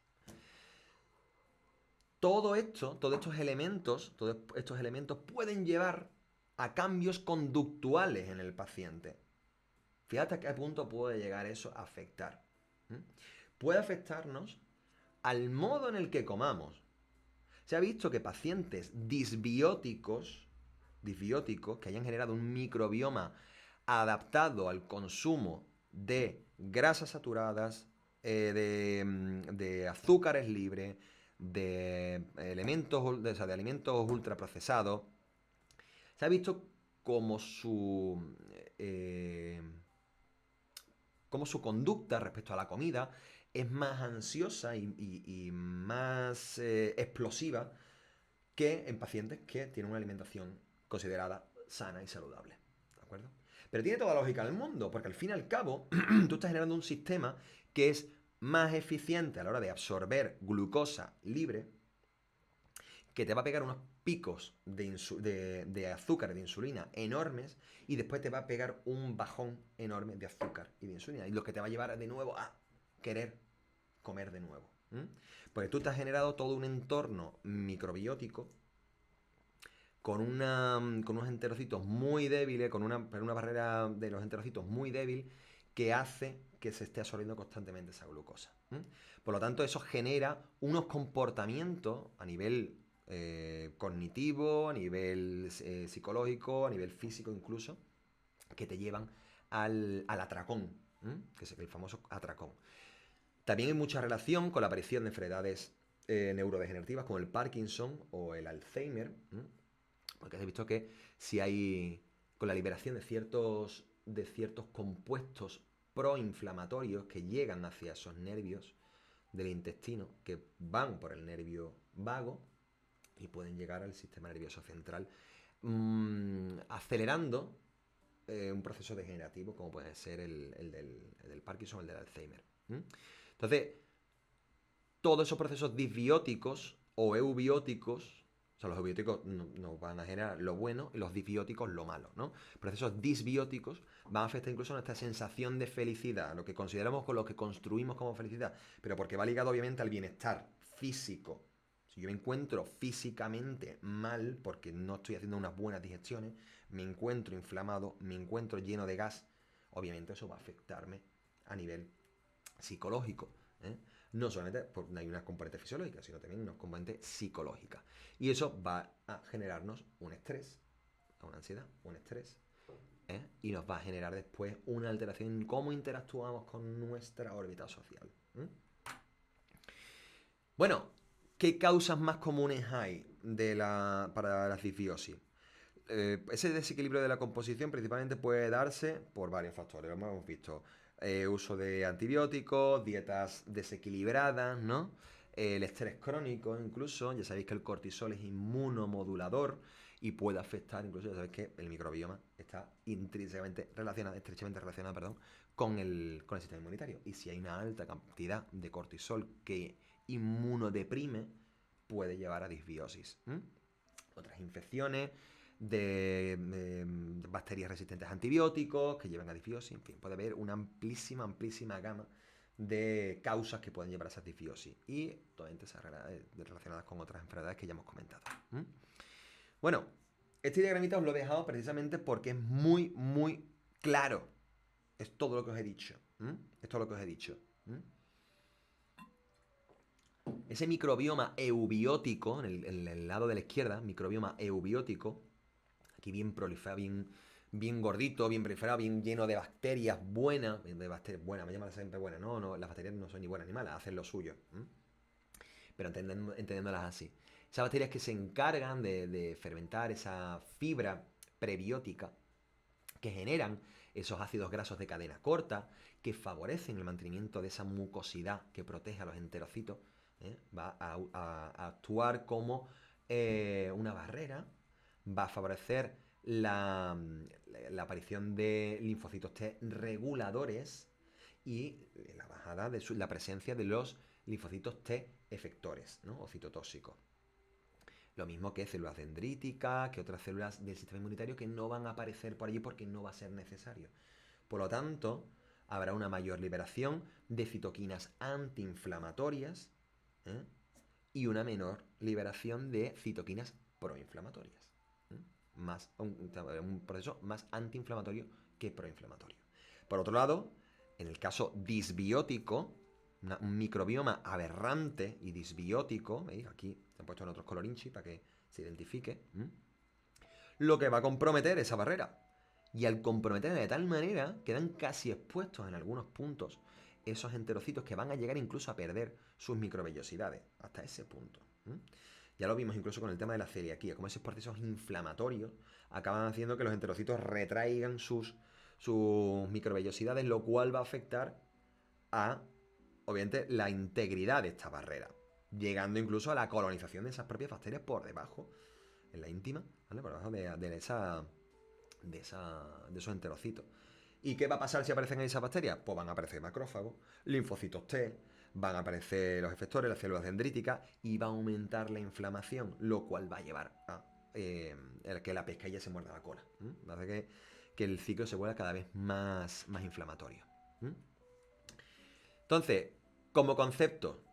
Todos estos elementos pueden llevar a cambios conductuales en el paciente. Fíjate a qué punto puede llegar eso a afectar. Puede afectarnos al modo en el que comamos. Se ha visto que pacientes disbióticos que hayan generado un microbioma adaptado al consumo de grasas saturadas, de azúcares libres, de alimentos ultraprocesados, se ha visto como eh, como su conducta respecto a la comida es más ansiosa y más explosiva que en pacientes que tienen una alimentación considerada sana y saludable. ¿De acuerdo? Pero tiene toda la lógica del mundo, porque al fin y al cabo tú estás generando un sistema que es más eficiente a la hora de absorber glucosa libre, que te va a pegar unos picos de azúcar, de insulina enormes, y después te va a pegar un bajón enorme de azúcar y de insulina, y lo que te va a llevar de nuevo a querer comer de nuevo. Porque tú te has generado todo un entorno microbiótico con unos enterocitos muy débiles, con una barrera de los enterocitos muy débil, que hace que se esté absorbiendo constantemente esa glucosa. Por lo tanto, eso genera unos comportamientos a nivel cognitivo, a nivel psicológico, a nivel físico incluso, que te llevan al atracón, que es el famoso atracón. También hay mucha relación con la aparición de enfermedades neurodegenerativas como el Parkinson o el Alzheimer, porque has visto que si hay, con la liberación de ciertos compuestos proinflamatorios que llegan hacia esos nervios del intestino, que van por el nervio vago y pueden llegar al sistema nervioso central, acelerando un proceso degenerativo como puede ser el del Parkinson o el del Alzheimer. Entonces, todos esos procesos disbióticos o eubióticos, o sea, los eubióticos nos van a generar lo bueno y los disbióticos lo malo, ¿no? Procesos disbióticos van a afectar incluso nuestra sensación de felicidad, lo que consideramos con lo que construimos como felicidad, pero porque va ligado obviamente al bienestar físico. Si yo me encuentro físicamente mal porque no estoy haciendo unas buenas digestiones, me encuentro inflamado, me encuentro lleno de gas, obviamente eso va a afectarme a nivel psicológico. No solamente hay una componente fisiológica, sino también una componente psicológica. Y eso va a generarnos un estrés, una ansiedad, un estrés, y nos va a generar después una alteración en cómo interactuamos con nuestra órbita social. Bueno, ¿qué causas más comunes hay para la disbiosis? Ese desequilibrio de la composición principalmente puede darse por varios factores, como hemos visto. Uso de antibióticos, dietas desequilibradas, ¿no? El estrés crónico incluso, ya sabéis que el cortisol es inmunomodulador y puede afectar, incluso ya sabéis que el microbioma está estrechamente relacionado, con el sistema inmunitario. Y si hay una alta cantidad de cortisol que inmunodeprime, puede llevar a disbiosis. Otras infecciones de bacterias resistentes a antibióticos que llevan a disbiosis, en fin, puede haber una amplísima gama de causas que pueden llevar a esa disbiosis y totalmente relacionadas con otras enfermedades que ya hemos comentado. Bueno, este diagramita os lo he dejado precisamente porque es muy Claro, es todo lo que os he dicho. Es todo lo que os he dicho. Ese microbioma eubiótico, en el lado de la izquierda, microbioma eubiótico, aquí bien proliferado, bien gordito, bien proliferado, bien lleno de bacterias buenas, me llaman siempre buenas, no, las bacterias no son ni buenas ni malas, hacen lo suyo, pero entendiéndolas así. Esas bacterias que se encargan de fermentar esa fibra prebiótica que generan esos ácidos grasos de cadena corta, que favorecen el mantenimiento de esa mucosidad que protege a los enterocitos, va a actuar como una barrera, va a favorecer la aparición de linfocitos T reguladores y la bajada de la presencia de los linfocitos T efectores, ¿no? O citotóxicos. Lo mismo que células dendríticas, que otras células del sistema inmunitario que no van a aparecer por allí porque no va a ser necesario. Por lo tanto, habrá una mayor liberación de citoquinas antiinflamatorias, ¿eh? Y una menor liberación de citoquinas proinflamatorias. Un proceso más antiinflamatorio que proinflamatorio. Por otro lado, en el caso disbiótico, un microbioma aberrante y disbiótico, ¿veis? Aquí se han puesto en otros colorinchi para que se identifique, lo que va a comprometer esa barrera. Y al comprometerla de tal manera, quedan casi expuestos en algunos puntos esos enterocitos que van a llegar incluso a perder sus microvellosidades, hasta ese punto. Ya lo vimos incluso con el tema de la celiaquía, como esos procesos inflamatorios acaban haciendo que los enterocitos retraigan sus microvellosidades, lo cual va a afectar a, obviamente, la integridad de esta barrera, llegando incluso a la colonización de esas propias bacterias por debajo, en la íntima, ¿vale? Por debajo de esos enterocitos. ¿Y qué va a pasar si aparecen esas bacterias? Pues van a aparecer macrófagos, linfocitos T, van a aparecer los efectores, las células dendríticas, y va a aumentar la inflamación, lo cual va a llevar a que la pescadilla se muerda la cola. Va a hacer que el ciclo se vuelva cada vez más inflamatorio. Entonces, como concepto,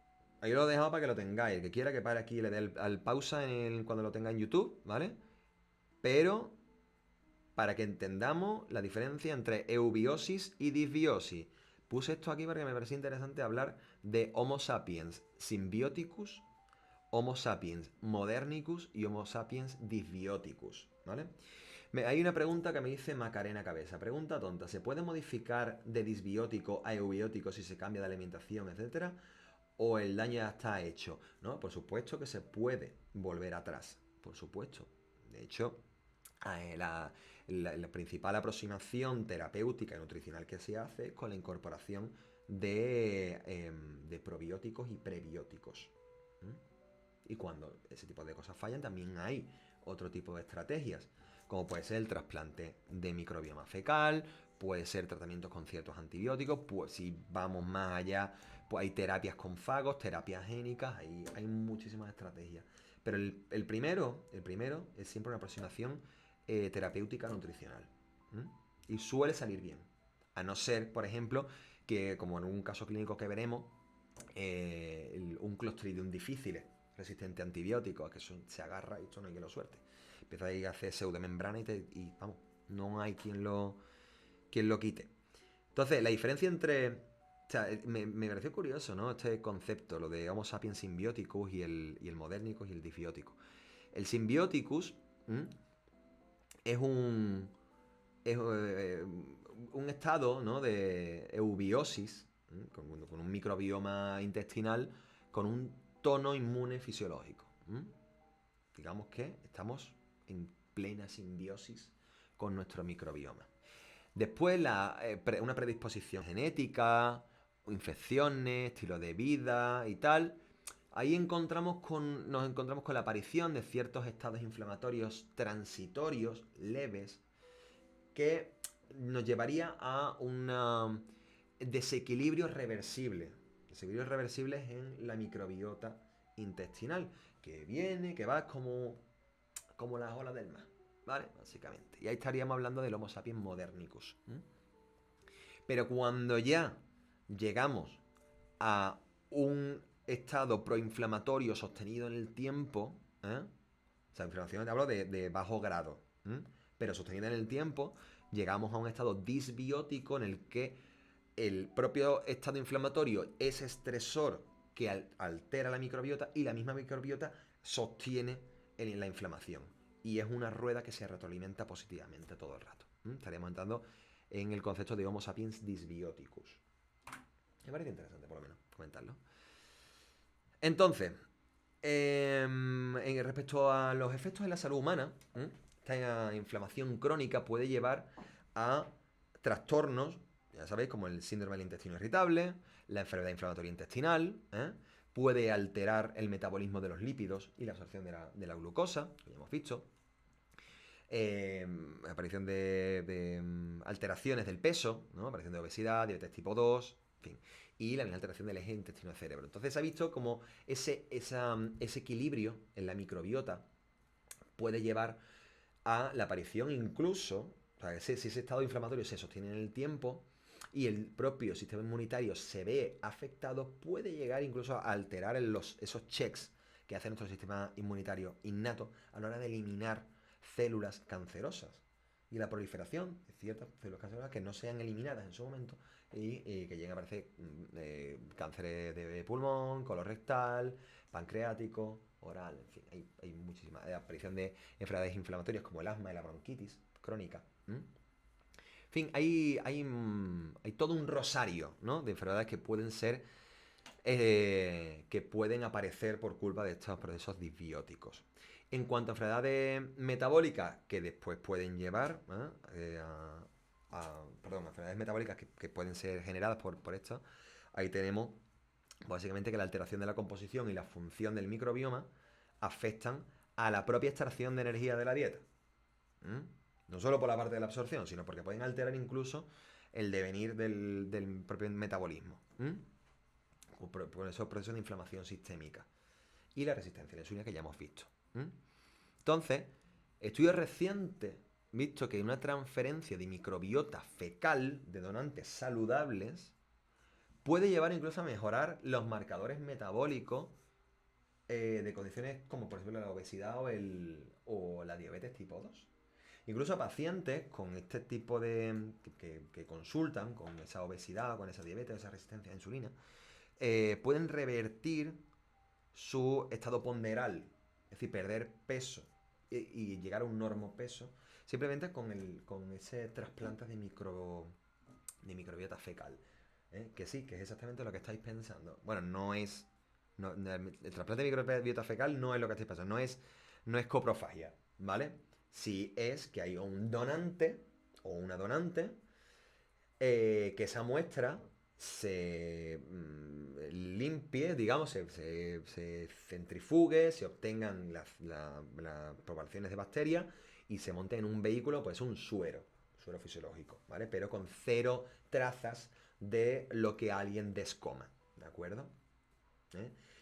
ahí lo he dejado para que lo tengáis. El que quiera que pare aquí y le dé al pausa cuando lo tenga en YouTube, ¿vale? Pero para que entendamos la diferencia entre eubiosis y disbiosis. Puse esto aquí porque me parecía interesante hablar de Homo sapiens symbioticus, Homo sapiens modernicus y Homo sapiens disbioticus, ¿vale? Hay una pregunta que me dice Macarena Cabeza. Pregunta tonta. ¿Se puede modificar de disbiótico a eubiótico si se cambia de alimentación, etcétera? ¿O el daño ya está hecho? No, por supuesto que se puede volver atrás. Por supuesto. De hecho, la principal aproximación terapéutica y nutricional que se hace es con la incorporación de probióticos y prebióticos. Y cuando ese tipo de cosas fallan, también hay otro tipo de estrategias, como puede ser el trasplante de microbioma fecal, puede ser tratamientos con ciertos antibióticos, pues si vamos más allá, pues hay terapias con fagos, terapias génicas, hay muchísimas estrategias. Pero el primero es siempre una aproximación terapéutica nutricional. Y suele salir bien. A no ser, por ejemplo, que como en un caso clínico que veremos, un Clostridium difficile resistente a antibióticos, que se agarra y esto no hay que lo suerte. Empieza ahí a hacer pseudomembrana y vamos, no hay quien lo quite. Entonces, la diferencia entre... O sea, me pareció curioso, ¿no? Este concepto, lo de Homo sapiens symbioticus y el modernicus y el disbiótico. El symbioticus es un estado, ¿no? De eubiosis, con un microbioma intestinal con un tono inmune fisiológico. Digamos que estamos en plena simbiosis con nuestro microbioma. Después, una predisposición genética, infecciones, estilo de vida y tal. Ahí nos encontramos con la aparición de ciertos estados inflamatorios transitorios, leves, que nos llevaría a un desequilibrio reversible. Desequilibrios reversibles en la microbiota intestinal, que viene, que va como las olas del mar, ¿vale? Básicamente. Y ahí estaríamos hablando del Homo sapiens modernicus. Pero cuando ya llegamos a un estado proinflamatorio sostenido en el tiempo, o sea, inflamación te hablo de bajo grado, pero sostenida en el tiempo, llegamos a un estado disbiótico en el que el propio estado inflamatorio es estresor que altera la microbiota y la misma microbiota sostiene la inflamación. Y es una rueda que se retroalimenta positivamente todo el rato. Estaríamos entrando en el concepto de Homo sapiens dysbioticus. Me parece interesante, por lo menos, comentarlo. Entonces, respecto a los efectos en la salud humana, esta inflamación crónica puede llevar a trastornos, ya sabéis, como el síndrome del intestino irritable, la enfermedad inflamatoria intestinal, puede alterar el metabolismo de los lípidos y la absorción de la glucosa, que ya hemos visto. Aparición de alteraciones del peso, ¿no? Aparición de obesidad, diabetes tipo 2, en fin. Y la misma alteración del eje intestino-cerebro. Entonces se ha visto como ese equilibrio en la microbiota puede llevar a la aparición incluso, o sea, si ese estado inflamatorio se sostiene en el tiempo y el propio sistema inmunitario se ve afectado, puede llegar incluso a alterar esos checks que hace nuestro sistema inmunitario innato a la hora de eliminar células cancerosas y la proliferación de ciertas células cancerosas que no sean eliminadas en su momento y que lleguen a aparecer cánceres de pulmón, colorectal, pancreático, oral, en fin, hay muchísimas. Aparición de enfermedades inflamatorias como el asma y la bronquitis crónica. En fin, hay todo un rosario, ¿no?, de enfermedades que pueden ser, que pueden aparecer por culpa de estos procesos disbióticos. En cuanto a enfermedades metabólicas que después pueden llevar enfermedades metabólicas que pueden ser generadas por esto, ahí tenemos básicamente que la alteración de la composición y la función del microbioma afectan a la propia extracción de energía de la dieta. No solo por la parte de la absorción, sino porque pueden alterar incluso el devenir del propio metabolismo. Por esos procesos de inflamación sistémica. Y la resistencia a la insulina que ya hemos visto. Entonces, estudios recientes visto que una transferencia de microbiota fecal de donantes saludables puede llevar incluso a mejorar los marcadores metabólicos de condiciones como por ejemplo la obesidad o la diabetes tipo 2. Incluso a pacientes con este tipo de... que consultan con esa obesidad, con esa diabetes, esa resistencia a la insulina, pueden revertir su estado ponderal, es decir, perder peso y llegar a un normopeso, simplemente con ese trasplante de microbiota fecal. Que sí, que es exactamente lo que estáis pensando. Bueno, no es... el trasplante de microbiota fecal no es lo que estáis pensando, no es coprofagia, ¿vale? Sí es que hay un donante o una donante que esa muestra se limpie, digamos, se centrifugue, se obtengan las poblaciones de bacterias y se monte en un vehículo, pues un suero fisiológico, ¿vale? Pero con cero trazas de lo que alguien descoma, ¿de acuerdo?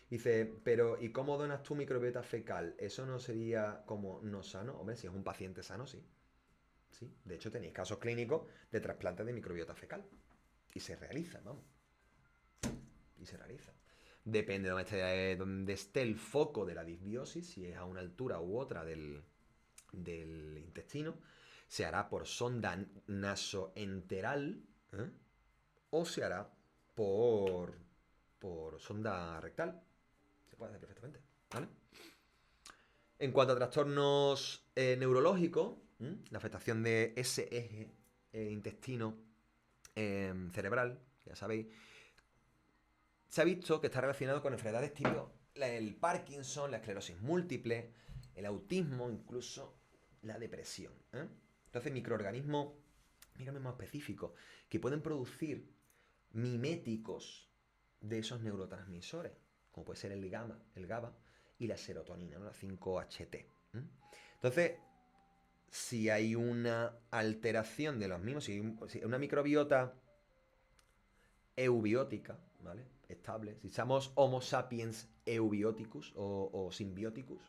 Dice, pero ¿y cómo donas tu microbiota fecal? ¿Eso no sería como no sano? Hombre, si es un paciente sano, sí. Sí. De hecho, tenéis casos clínicos de trasplante de microbiota fecal. Y se realizan, vamos. Y se realizan. Depende de donde esté el foco de la disbiosis, si es a una altura u otra del intestino, se hará por sonda nasoenteral o se hará por sonda rectal. Se puede hacer perfectamente, ¿vale? En cuanto a trastornos neurológicos, la afectación de ese eje intestino cerebral, ya sabéis, se ha visto que está relacionado con enfermedades tipo el Parkinson, la esclerosis múltiple, el autismo, incluso la depresión. Entonces, microorganismos específicos que pueden producir miméticos de esos neurotransmisores, como puede ser el GABA y la serotonina, ¿no? La 5-HT. Entonces, si hay una alteración de los mismos, si una microbiota eubiótica, ¿vale?, estable, si somos Homo sapiens eubioticus o symbioticus,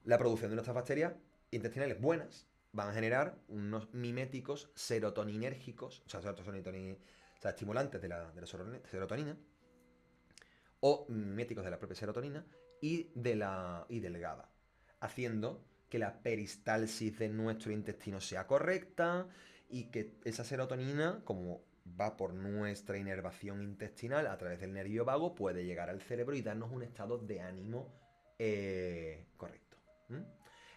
la producción de nuestras bacterias intestinales buenas van a generar unos miméticos serotoninérgicos, o sea, estimulantes de la serotonina, o miméticos de la propia serotonina y del GABA, haciendo que la peristalsis de nuestro intestino sea correcta y que esa serotonina, como va por nuestra inervación intestinal a través del nervio vago, puede llegar al cerebro y darnos un estado de ánimo correcto. ¿Mm?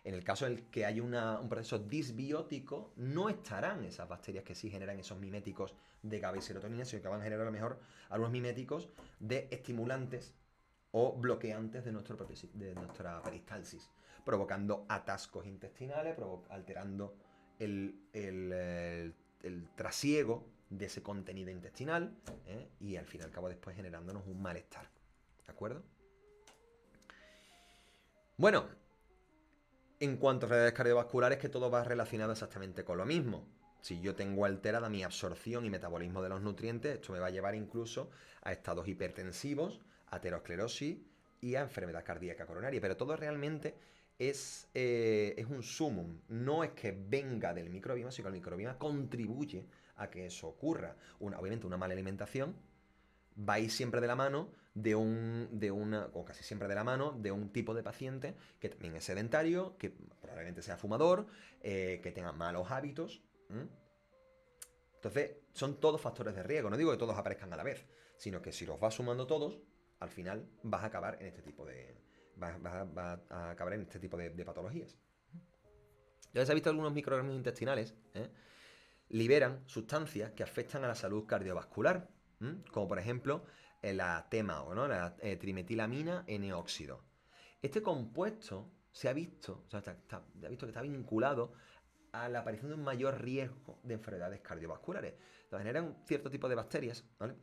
En el caso en el que hay un proceso disbiótico, no estarán esas bacterias que sí generan esos miméticos de GABA y serotonina, sino que van a generar a lo mejor algunos miméticos de estimulantes o bloqueantes de nuestra peristalsis, provocando atascos intestinales, alterando el trasiego de ese contenido intestinal, y al fin y al cabo después generándonos un malestar. ¿De acuerdo? Bueno, en cuanto a enfermedades cardiovasculares, que todo va relacionado exactamente con lo mismo. Si yo tengo alterada mi absorción y metabolismo de los nutrientes, esto me va a llevar incluso a estados hipertensivos, a aterosclerosis y a enfermedad cardíaca coronaria. Pero todo realmente es un sumum. No es que venga del microbioma, sino que el microbioma contribuye a que eso ocurra. Obviamente una mala alimentación va a ir siempre de la mano o casi siempre de la mano, de un tipo de paciente que también es sedentario, que probablemente sea fumador, que tenga malos hábitos. Entonces, son todos factores de riesgo. No digo que todos aparezcan a la vez, sino que si los vas sumando todos, al final vas a acabar en este tipo de. Vas a acabar en este tipo de patologías. Ya se ha visto algunos microorganismos intestinales, liberan sustancias que afectan a la salud cardiovascular, como por ejemplo la TMAO, ¿no? La trimetilamina N-óxido. Este compuesto se ha visto, se ha visto que está vinculado a la aparición de un mayor riesgo de enfermedades cardiovasculares. Generan un cierto tipo de bacterias, ¿vale?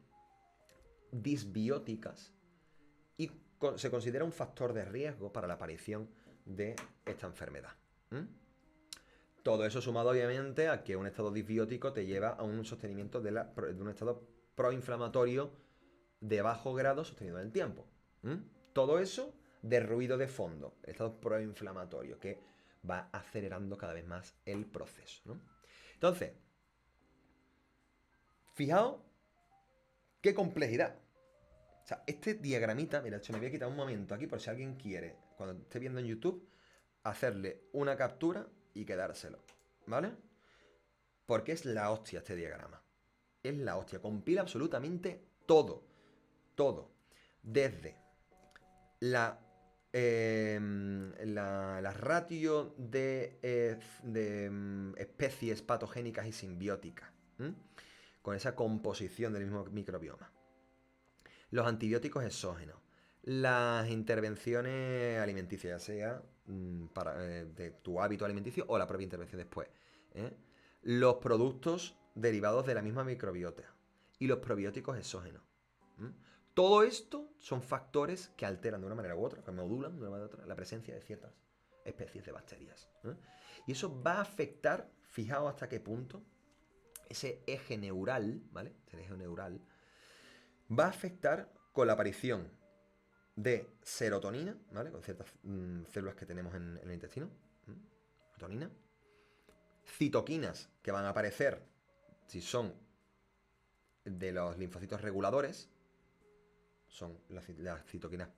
Disbióticas, y se considera un factor de riesgo para la aparición de esta enfermedad. Todo eso sumado obviamente a que un estado disbiótico te lleva a un sostenimiento de un estado proinflamatorio de bajo grado sostenido en el tiempo. Todo eso de ruido de fondo, el estado proinflamatorio, que va acelerando cada vez más el proceso, ¿no? Entonces, fijaos qué complejidad. O sea, este diagramita, mira, me voy a quitar un momento aquí por si alguien quiere, cuando esté viendo en YouTube, hacerle una captura y quedárselo, ¿vale? Porque es la hostia este diagrama. Es la hostia, compila absolutamente todo. Todo. Desde la ratio de especies patogénicas y simbióticas, con esa composición del mismo microbioma. Los antibióticos exógenos. Las intervenciones alimenticias, ya sea de tu hábito alimenticio o la propia intervención después. Los productos derivados de la misma microbiota. Y los probióticos exógenos. Todo esto son factores que alteran de una manera u otra, que modulan de una manera u otra la presencia de ciertas especies de bacterias. Y eso va a afectar, fijaos hasta qué punto, ese eje neural, ¿vale? Ese eje neural va a afectar con la aparición de serotonina, ¿vale? Con ciertas células que tenemos en el intestino. Serotonina. Citoquinas que van a aparecer si son de los linfocitos reguladores, son las citoquinas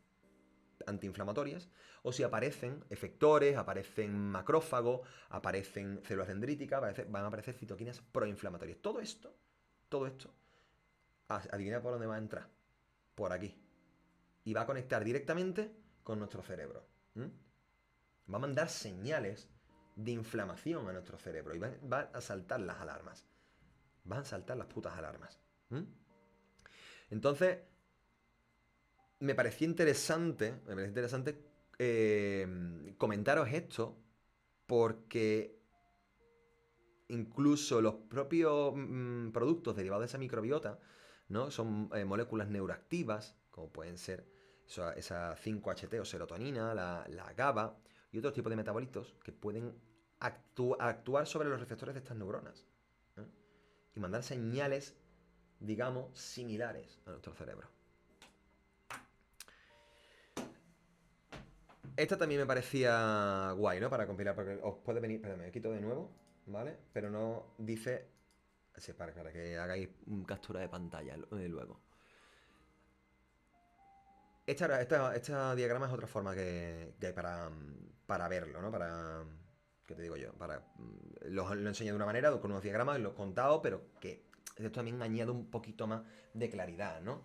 antiinflamatorias, o si aparecen efectores, aparecen macrófagos, aparecen células dendríticas, van a aparecer citoquinas proinflamatorias. Todo esto, adivina por dónde va a entrar. Por aquí. Y va a conectar directamente con nuestro cerebro. Va a mandar señales de inflamación a nuestro cerebro y va a saltar las alarmas. Van a saltar las putas alarmas. Entonces, me parecía interesante comentaros esto porque incluso los propios productos derivados de esa microbiota, ¿no? Son moléculas neuroactivas, como pueden ser esa 5-HT o serotonina, la GABA y otros tipos de metabolitos que pueden actuar sobre los receptores de estas neuronas, y mandar señales, digamos, similares a nuestro cerebro. Esta también me parecía guay, ¿no? Para compilar, porque os puede venir. Espera, me quito de nuevo, ¿vale? Pero no dice. Sí, para que hagáis captura de pantalla luego. Esta diagrama es otra forma que hay para verlo, ¿no? ¿Qué te digo yo? Lo enseño de una manera, con unos diagramas, lo he contado, pero que esto también añade un poquito más de claridad, ¿no?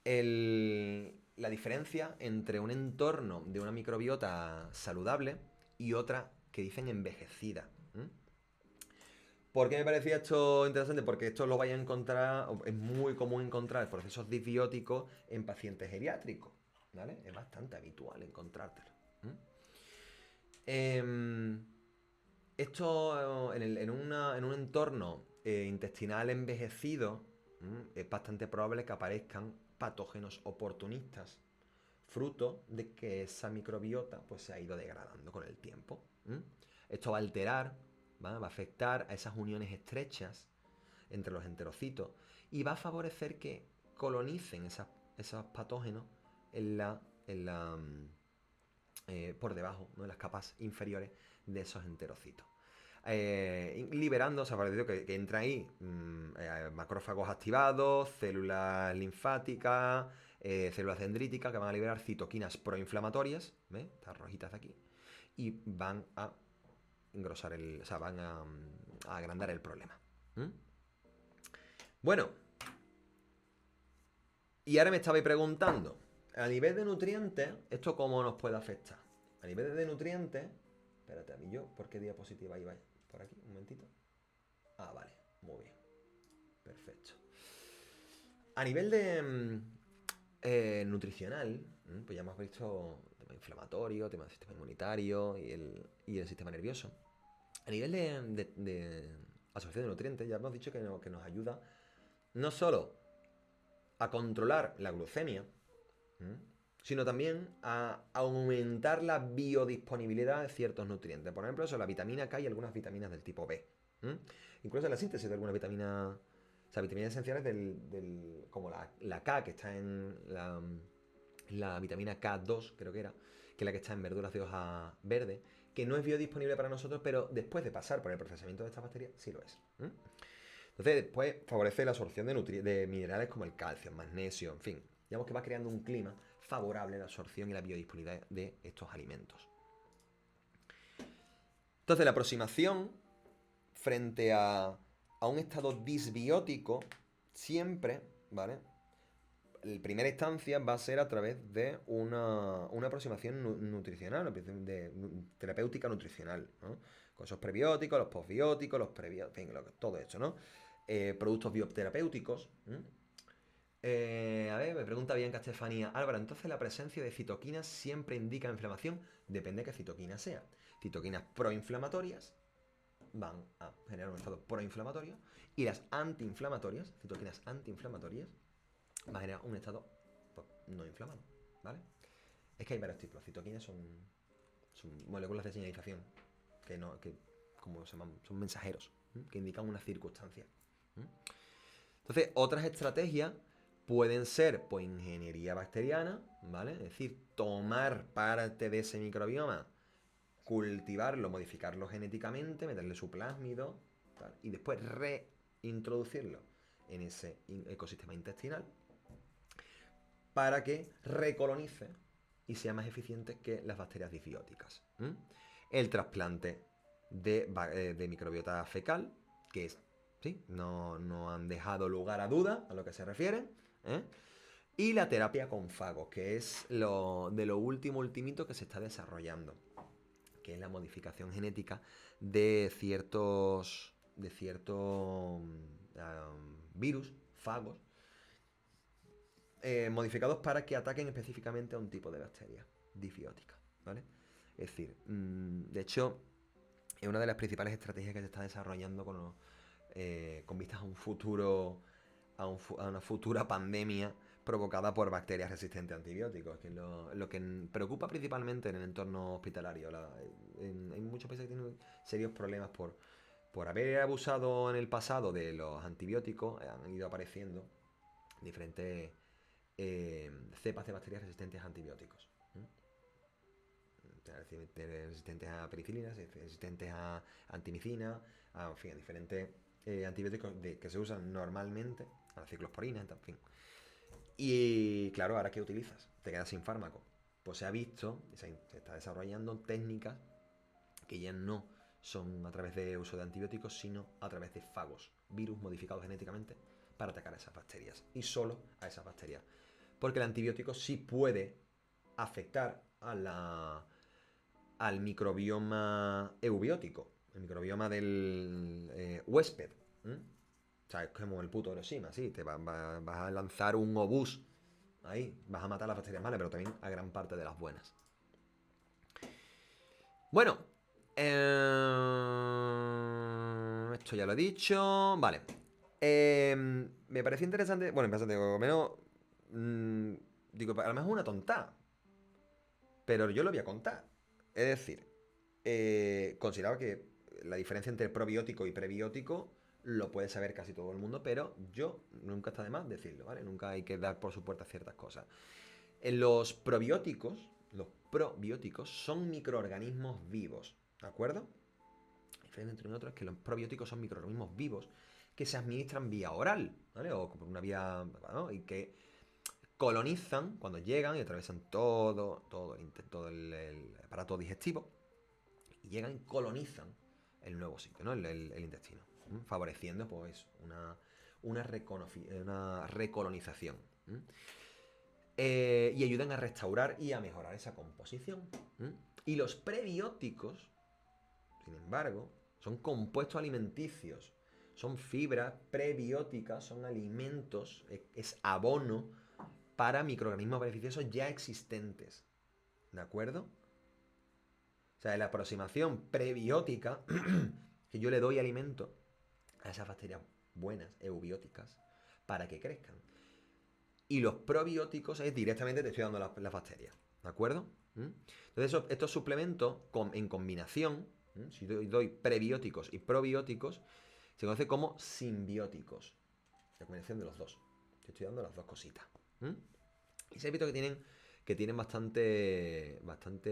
La diferencia entre un entorno de una microbiota saludable y otra que dicen envejecida. ¿M? ¿Por qué me parecía esto interesante? Porque esto lo vais a encontrar, es muy común encontrar procesos disbióticos en pacientes geriátricos, ¿vale? Es bastante habitual encontrártelo. ¿M? Em, Esto en un entorno intestinal envejecido, es bastante probable que aparezcan patógenos oportunistas, fruto de que esa microbiota pues, se ha ido degradando con el tiempo. Esto va a alterar, ¿va? Va a afectar a esas uniones estrechas entre los enterocitos y va a favorecer que colonicen esos patógenos en por debajo, ¿no? En las capas inferiores de esos enterocitos. Liberando, o sea, para decir que entra ahí macrófagos activados, células linfáticas, células dendríticas que van a liberar citoquinas proinflamatorias, ¿ves? Estas rojitas de aquí, y van a engrosar o sea, van a agrandar el problema. ¿Mm? Bueno, y ahora me estabais preguntando, a nivel de nutrientes, ¿esto cómo nos puede afectar? A nivel de nutrientes, espérate, a mí yo, ¿por qué diapositiva iba? Por aquí, un momentito. Ah, vale, muy bien, perfecto. A nivel de nutricional, pues ya hemos visto tema inflamatorio, tema del sistema inmunitario y el sistema nervioso. A nivel de absorción de nutrientes, ya hemos dicho que nos ayuda no solo a controlar la glucemia, sino también a aumentar la biodisponibilidad de ciertos nutrientes. Por ejemplo, eso, la vitamina K y algunas vitaminas del tipo B. Incluso la síntesis de algunas vitaminas, o sea, vitaminas esenciales como la K, que está en la vitamina K2, creo que es la que está en verduras de hoja verde, que no es biodisponible para nosotros, pero después de pasar por el procesamiento de estas bacterias, sí lo es. Entonces, después favorece la absorción de minerales como el calcio, el magnesio, en fin. Digamos que va creando un clima favorable a la absorción y la biodisponibilidad de estos alimentos. Entonces, la aproximación frente a un estado disbiótico siempre, ¿vale? En primera instancia va a ser a través de una aproximación nutricional, terapéutica nutricional, ¿no? Con esos prebióticos, los postbióticos, los prebióticos, en fin, todo esto, ¿no? Productos bioterapéuticos. A ver, me pregunta bien Estefanía. Álvaro, entonces la presencia de citoquinas siempre indica inflamación. Depende de qué citoquina sea. Citoquinas proinflamatorias van a generar un estado proinflamatorio y las antiinflamatorias, citoquinas antiinflamatorias, van a generar un estado pues, no inflamado, ¿vale? Es que hay varios tipos. Las citoquinas son moléculas de señalización que como se llaman, son mensajeros, que indican una circunstancia. Entonces, otras estrategias pueden ser pues, ingeniería bacteriana, ¿vale? Es decir, tomar parte de ese microbioma, cultivarlo, modificarlo genéticamente, meterle su plásmido, tal, y después reintroducirlo en ese ecosistema intestinal para que recolonice y sea más eficiente que las bacterias disbióticas. El trasplante de microbiota fecal, que es, ¿sí? No han dejado lugar a duda a lo que se refiere. Y la terapia con fagos, que es de lo ultimito que se está desarrollando, que es la modificación genética de ciertos virus, fagos, modificados para que ataquen específicamente a un tipo de bacteria disbiótica, ¿vale? Es decir, de hecho, es una de las principales estrategias que se está desarrollando con vistas a un futuro, a una futura pandemia provocada por bacterias resistentes a antibióticos, que es lo que preocupa principalmente en el entorno hospitalario. Hay muchos países que tienen serios problemas por haber abusado en el pasado de los antibióticos, han ido apareciendo diferentes cepas de bacterias resistentes a antibióticos. Resistentes a penicilina, resistentes a antimicina, en fin, a diferentes antibióticos que se usan normalmente, a la ciclosporina, en fin. Y claro, ¿ahora qué utilizas? Te quedas sin fármaco. Pues se ha visto, se está desarrollando técnicas que ya no son a través de uso de antibióticos, sino a través de fagos, virus modificados genéticamente para atacar a esas bacterias. Y solo a esas bacterias. Porque el antibiótico sí puede afectar al microbioma eubiótico, el microbioma del huésped. O sea, es como el puto Hiroshima, sí, vas a lanzar un obús ahí, vas a matar las bacterias malas, pero también a gran parte de las buenas. Bueno, esto ya lo he dicho. Vale. Me pareció interesante. Bueno, interesante, digo, menos. Digo, a lo mejor una tonta. Pero yo lo voy a contar. Es decir, consideraba que la diferencia entre probiótico y prebiótico lo puede saber casi todo el mundo, pero yo nunca está de más decirlo, ¿vale? Nunca hay que dar por su puerta ciertas cosas. En los probióticos son microorganismos vivos, ¿de acuerdo? La diferencia entre uno y otro es que los probióticos son microorganismos vivos que se administran vía oral, ¿vale? O por una vía, ¿no? Y que colonizan cuando llegan y atraviesan todo el aparato digestivo y llegan y colonizan el nuevo sitio, ¿no? El intestino, favoreciendo pues una recolonización. Y ayudan a restaurar y a mejorar esa composición. Y los prebióticos, sin embargo, son compuestos alimenticios, son fibras prebióticas, son alimentos, es abono para microorganismos beneficiosos ya existentes. ¿De acuerdo? O sea, la aproximación prebiótica, que yo le doy alimento a esas bacterias buenas, eubióticas, para que crezcan. Y los probióticos es directamente te estoy dando las bacterias. ¿De acuerdo? Entonces, estos suplementos en combinación, si doy prebióticos y probióticos, se conoce como simbióticos. La combinación de los dos. Te estoy dando las dos cositas. Y se ha visto que tienen bastante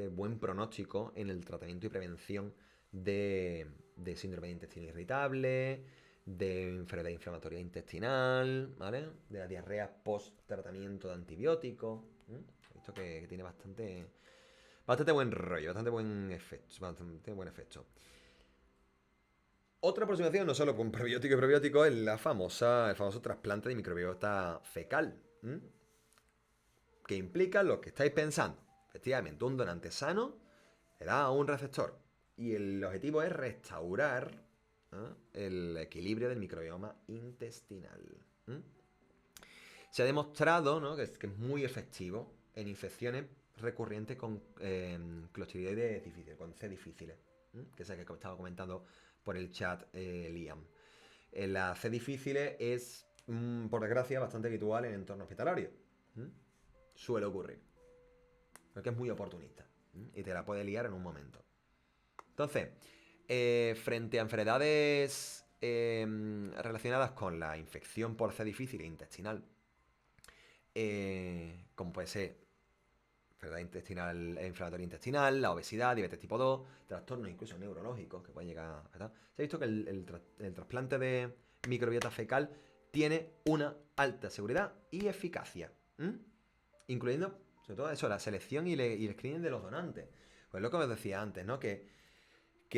buen pronóstico en el tratamiento y prevención de síndrome de intestino irritable, de enfermedad inflamatoria intestinal, ¿vale? De la diarrea post-tratamiento de antibióticos. He visto que tiene bastante buen rollo, bastante buen efecto. Otra aproximación, no solo con prebiótico y probiótico, es el famoso trasplante de microbiota fecal. Que implica lo que estáis pensando. Efectivamente, un donante sano le da a un receptor. Y el objetivo es restaurar el equilibrio del microbioma intestinal. Se ha demostrado, ¿no?, que es muy efectivo en infecciones recurrentes con clostridioides difíciles, con C difíciles, que es el que estaba comentando por el chat Liam. La C difíciles es, por desgracia, bastante habitual en entornos hospitalarios. Suele ocurrir. Porque es muy oportunista. Y te la puede liar en un momento. Entonces, frente a enfermedades relacionadas con la infección por C difícil e intestinal, como puede ser enfermedad intestinal, inflamatoria intestinal, la obesidad, diabetes tipo 2, trastornos incluso neurológicos que pueden llegar a... Se ha visto que el trasplante de microbiota fecal tiene una alta seguridad y eficacia. Incluyendo, sobre todo eso, la selección y el screening de los donantes. Pues lo que os decía antes, ¿no? Que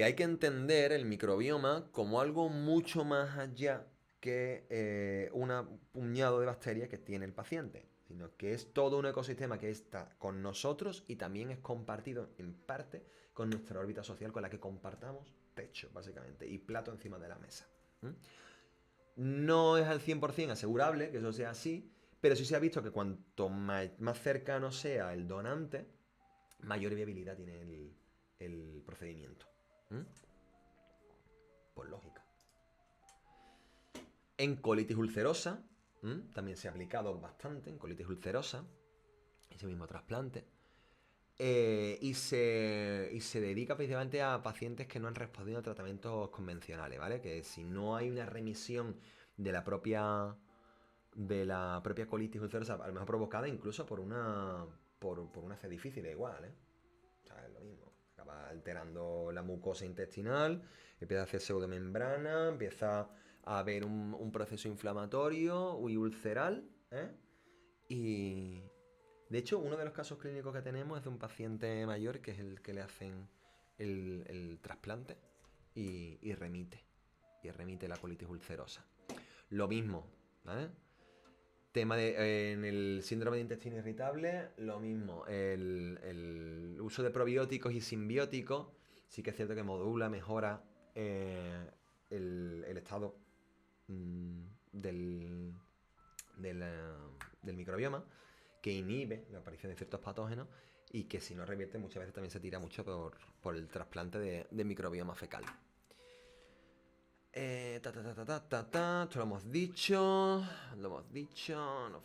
hay que entender el microbioma como algo mucho más allá que un puñado de bacterias que tiene el paciente, sino que es todo un ecosistema que está con nosotros y también es compartido en parte con nuestra órbita social con la que compartamos techo, básicamente, y plato encima de la mesa. No es al 100% asegurable que eso sea así, pero sí se ha visto que cuanto más cercano sea el donante, mayor viabilidad tiene el procedimiento. Por lógica. En colitis ulcerosa, también se ha aplicado bastante en colitis ulcerosa, ese mismo trasplante. Y se dedica principalmente a pacientes que no han respondido a tratamientos convencionales, ¿vale? Que si no hay una remisión de la propia colitis ulcerosa, a lo mejor provocada incluso por una C difícil, igual, ¿eh? O sea, es lo mismo. Acaba alterando la mucosa intestinal, empieza a hacer pseudomembrana, empieza a haber un proceso inflamatorio y ulceral, ¿eh? Y de hecho, uno de los casos clínicos que tenemos es de un paciente mayor que es el que le hacen el trasplante y remite. Y remite la colitis ulcerosa. Lo mismo, ¿vale? Tema de en el síndrome de intestino irritable, lo mismo. El uso de probióticos y simbióticos sí que es cierto que modula, mejora el estado mm, del, del microbioma, que inhibe la aparición de ciertos patógenos y que si no revierte muchas veces también se tira mucho por el trasplante de microbioma fecal. Esto lo hemos dicho. Lo hemos dicho.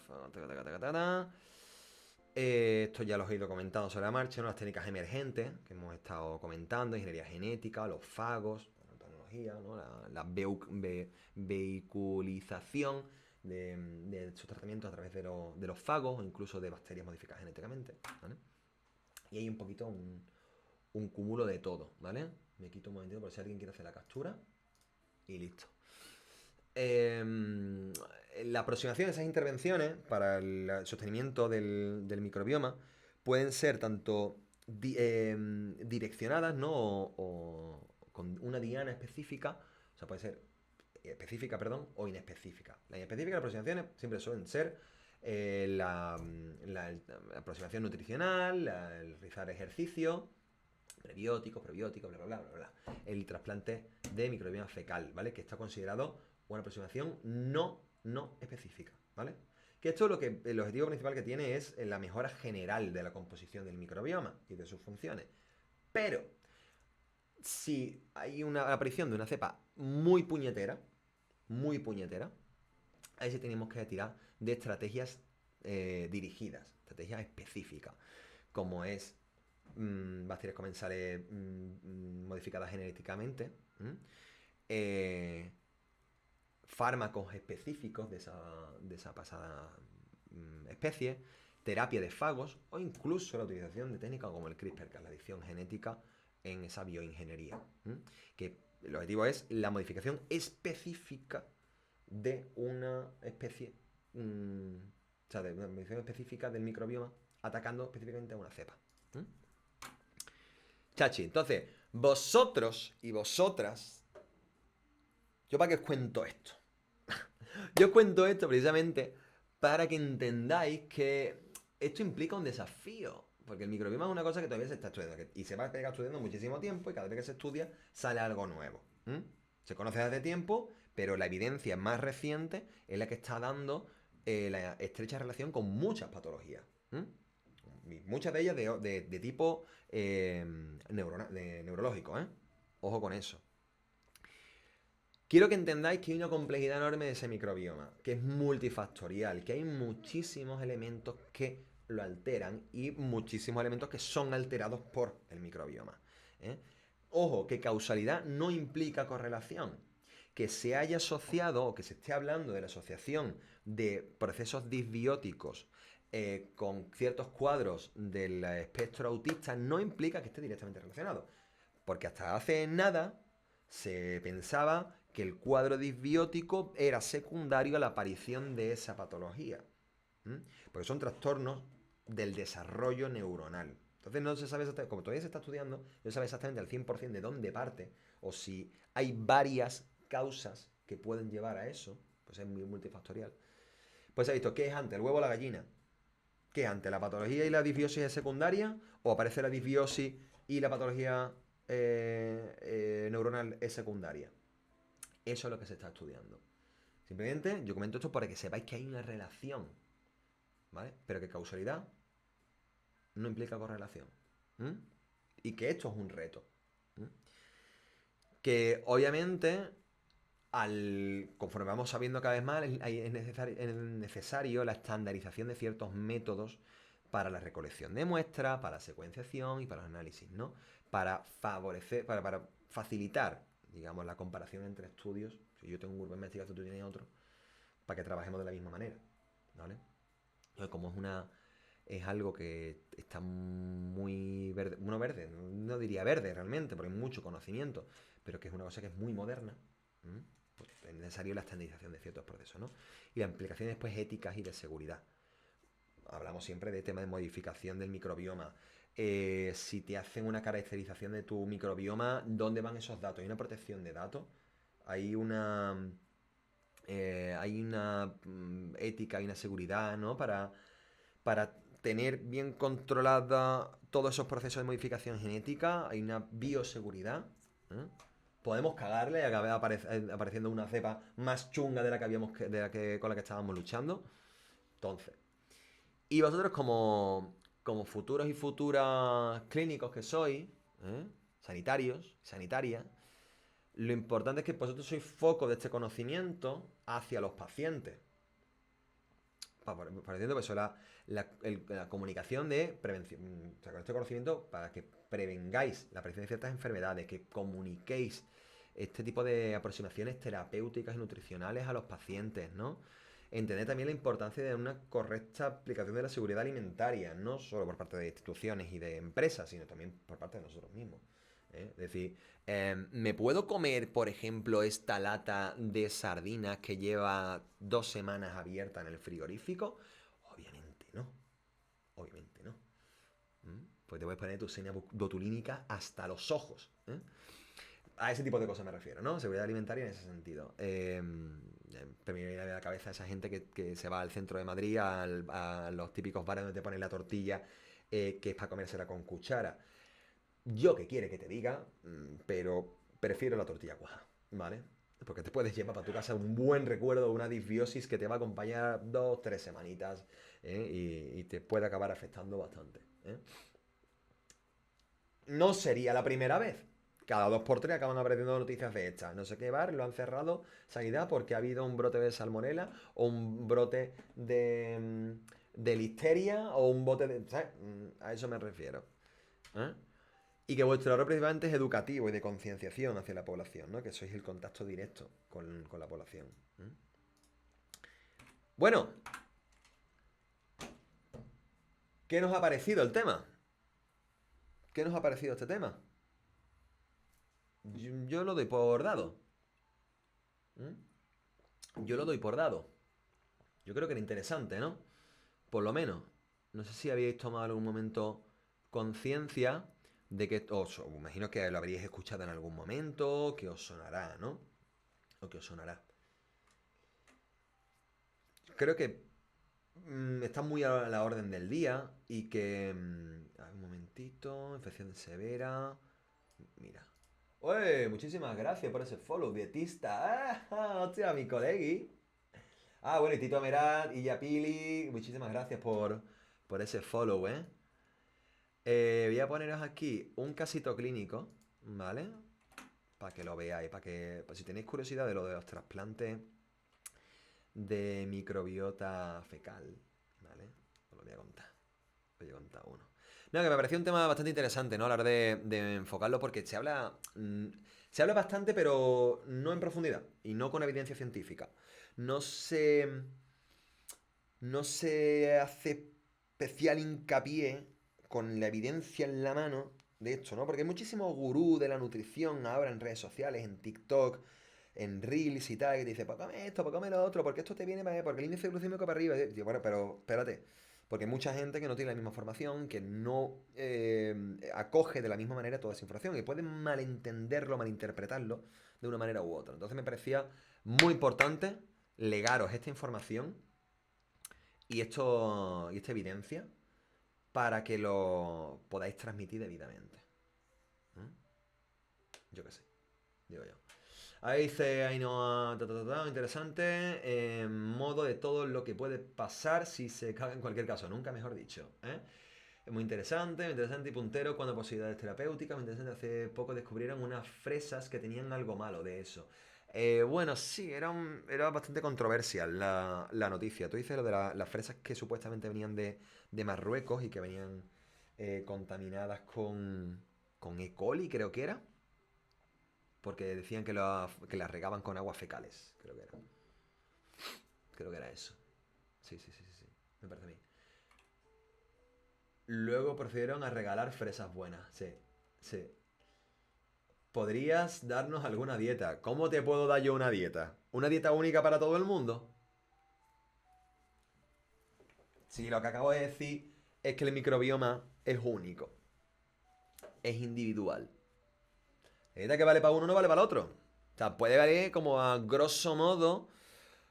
Esto ya los he ido comentando sobre la marcha, ¿no? Las técnicas emergentes que hemos estado comentando, ingeniería genética, los fagos, la tecnología, ¿no? La vehiculización de sus tratamientos a través de los fagos o incluso de bacterias modificadas genéticamente, ¿vale? Y hay un poquito un cúmulo de todo, ¿vale? Me quito un momentito por si alguien quiere hacer la captura y listo. La aproximación de esas intervenciones para el sostenimiento del microbioma pueden ser tanto direccionadas, ¿no? O con una diana específica, o sea, puede ser específica, perdón, o inespecífica. Las inespecíficas aproximaciones siempre suelen ser la aproximación nutricional, el realizar ejercicio, prebióticos, probióticos, bla, bla, bla, bla, bla. El trasplante de microbioma fecal, ¿vale? Que está considerado una aproximación no específica, ¿vale? Que esto lo que el objetivo principal que tiene es la mejora general de la composición del microbioma y de sus funciones. Pero si hay una aparición de una cepa muy puñetera, ahí sí tenemos que tirar de estrategias dirigidas, estrategias específicas, como es bacterias comensales modificadas genéticamente, fármacos específicos de esa pasada especie, terapia de fagos o incluso la utilización de técnicas como el CRISPR, que es la edición genética en esa bioingeniería. Que el objetivo es la modificación específica de una especie, o sea, de una modificación específica del microbioma atacando específicamente a una cepa. Chachi, entonces, vosotros y vosotras, ¿yo para qué os cuento esto? Yo os cuento esto precisamente para que entendáis que esto implica un desafío. Porque el microbioma es una cosa que todavía se está estudiando. Y se va a estar estudiando muchísimo tiempo y cada vez que se estudia sale algo nuevo. Se conoce desde tiempo, pero la evidencia más reciente es la que está dando la estrecha relación con muchas patologías. Muchas de ellas de tipo neurológico. Ojo con eso. Quiero que entendáis que hay una complejidad enorme de ese microbioma, que es multifactorial, que hay muchísimos elementos que lo alteran y muchísimos elementos que son alterados por el microbioma. Ojo, que causalidad no implica correlación. Que se haya asociado o que se esté hablando de la asociación de procesos disbióticos con ciertos cuadros del espectro autista no implica que esté directamente relacionado. Porque hasta hace nada se pensaba que el cuadro disbiótico era secundario a la aparición de esa patología. Porque son trastornos del desarrollo neuronal. Entonces no se sabe exactamente, como todavía se está estudiando, no se sabe exactamente al 100% de dónde parte o si hay varias causas que pueden llevar a eso, pues es muy multifactorial. Pues se ha visto, ¿qué es antes, el huevo o la gallina? ¿Qué es antes, la patología y la disbiosis es secundaria? ¿O aparece la disbiosis y la patología neuronal es secundaria? Eso es lo que se está estudiando. Simplemente yo comento esto para que sepáis que hay una relación, ¿vale? Pero que causalidad no implica correlación. Y que esto es un reto. Que obviamente, conforme vamos sabiendo cada vez más, es necesario la estandarización de ciertos métodos para la recolección de muestras, para la secuenciación y para el análisis, ¿no? Para favorecer, para facilitar, digamos, la comparación entre estudios. Si yo tengo un grupo de investigación, tú tienes otro, para que trabajemos de la misma manera, ¿vale? Como es algo que está muy verde, no diría verde realmente, porque hay mucho conocimiento, pero que es una cosa que es muy moderna, pues es necesario la estandarización de ciertos procesos, ¿no? Y las implicaciones después éticas y de seguridad. hablamos siempre de tema de modificación del microbioma. Si te hacen una caracterización de tu microbioma, ¿dónde van esos datos? ¿Hay una protección de datos? ¿Hay una ética y una seguridad, ¿no? Para tener bien controlada todos esos procesos de modificación genética, hay una bioseguridad. ¿Eh? Podemos cagarle y acabar apareciendo una cepa más chunga de la que con la que estábamos luchando. Entonces, y vosotros como futuros y futuras clínicos que sois, ¿eh? Sanitarios, sanitarias, lo importante es que vosotros sois foco de este conocimiento hacia los pacientes. Pareciendo que eso la comunicación de prevención, o sea, con este conocimiento para que prevengáis la aparición de ciertas enfermedades, que comuniquéis este tipo de aproximaciones terapéuticas y nutricionales a los pacientes, ¿no? Entender también la importancia de una correcta aplicación de la seguridad alimentaria, no solo por parte de instituciones y de empresas, sino también por parte de nosotros mismos. Es decir, ¿me puedo comer, por ejemplo, esta lata de sardinas que lleva 2 semanas abierta en el frigorífico? Obviamente no. Obviamente no. Pues te puedes poner tu seña botulínica hasta los ojos. A ese tipo de cosas me refiero, ¿no? Seguridad alimentaria en ese sentido. Me viene a la cabeza esa gente que se va al centro de Madrid, a los típicos bares donde te ponen la tortilla, que es para comérsela con cuchara. Yo que quiere que te diga, pero prefiero la tortilla cuaja, ¿vale? Porque te puedes llevar para tu casa un buen recuerdo de una disbiosis que te va a acompañar 2, 3 semanitas, y te puede acabar afectando bastante. No sería la primera vez. Cada 2 por 3 acaban apareciendo noticias de estas. No sé qué bar lo han cerrado sanidad porque ha habido un brote de salmonela o un brote de listeria o un bote de... ¿sabes? A eso me refiero. ¿Eh? Y que vuestro rol principalmente es educativo y de concienciación hacia la población, ¿no? Que sois el contacto directo con la población. Bueno, ¿qué nos ha parecido el tema? ¿Qué nos ha parecido este tema? Yo lo doy por dado. ¿Mm? Yo lo doy por dado. Yo creo que era interesante, ¿no? Por lo menos. No sé si habíais tomado en algún momento conciencia de que... Os imagino que lo habríais escuchado en algún momento, que os sonará, ¿no? O que os sonará. Creo que está muy a la orden del día y que... un momentito, infección severa... Mira. ¡Oye! Muchísimas gracias por ese follow, dietista. ¡Ah! ¡Hostia, mi colegui! Ah, bueno, y Tito Merat y Yapili, muchísimas gracias por ese follow, ¿eh? Voy a poneros aquí un casito clínico, ¿vale? Para que lo veáis, para si tenéis curiosidad de lo de los trasplantes de microbiota fecal, ¿vale? Os lo voy a contar. Os voy a contar uno. No, que me pareció un tema bastante interesante, ¿no? Hablar de enfocarlo porque se habla bastante, pero no en profundidad y no con evidencia científica. No se, no se hace especial hincapié con la evidencia en la mano de esto, ¿no? Porque hay muchísimos gurús de la nutrición ahora en redes sociales, en TikTok, en Reels y tal, que te dice, pues come esto, pues come lo otro, porque esto te viene para... porque el índice glucémico para arriba. Y digo, bueno, pero espérate. Porque hay mucha gente que no tiene la misma formación, que no acoge de la misma manera toda esa información y puede malentenderlo, malinterpretarlo de una manera u otra. Entonces me parecía muy importante legaros esta información y esta evidencia para que lo podáis transmitir debidamente. ¿Mm? Yo qué sé, digo yo. Ahí dice Ainhoa, interesante, modo de todo lo que puede pasar si se caga en cualquier caso, nunca mejor dicho. Es muy interesante y puntero cuando posibilidades terapéuticas. Muy interesante, hace poco descubrieron unas fresas que tenían algo malo de eso. Bueno, sí, era bastante controversial la noticia. Tú dices lo de las fresas que supuestamente venían de Marruecos y que venían contaminadas con E. coli, creo que era. Porque decían que las regaban con aguas fecales, creo que era. Creo que era eso. Sí, sí, sí, sí, sí. Me parece a mí. Luego procedieron a regalar fresas buenas. Sí, sí. ¿Podrías darnos alguna dieta? ¿Cómo te puedo dar yo una dieta? ¿Una dieta única para todo el mundo? Si lo que acabo de decir es que el microbioma es único, es individual. La que vale para uno no vale para el otro. O sea, puede valer como a grosso modo,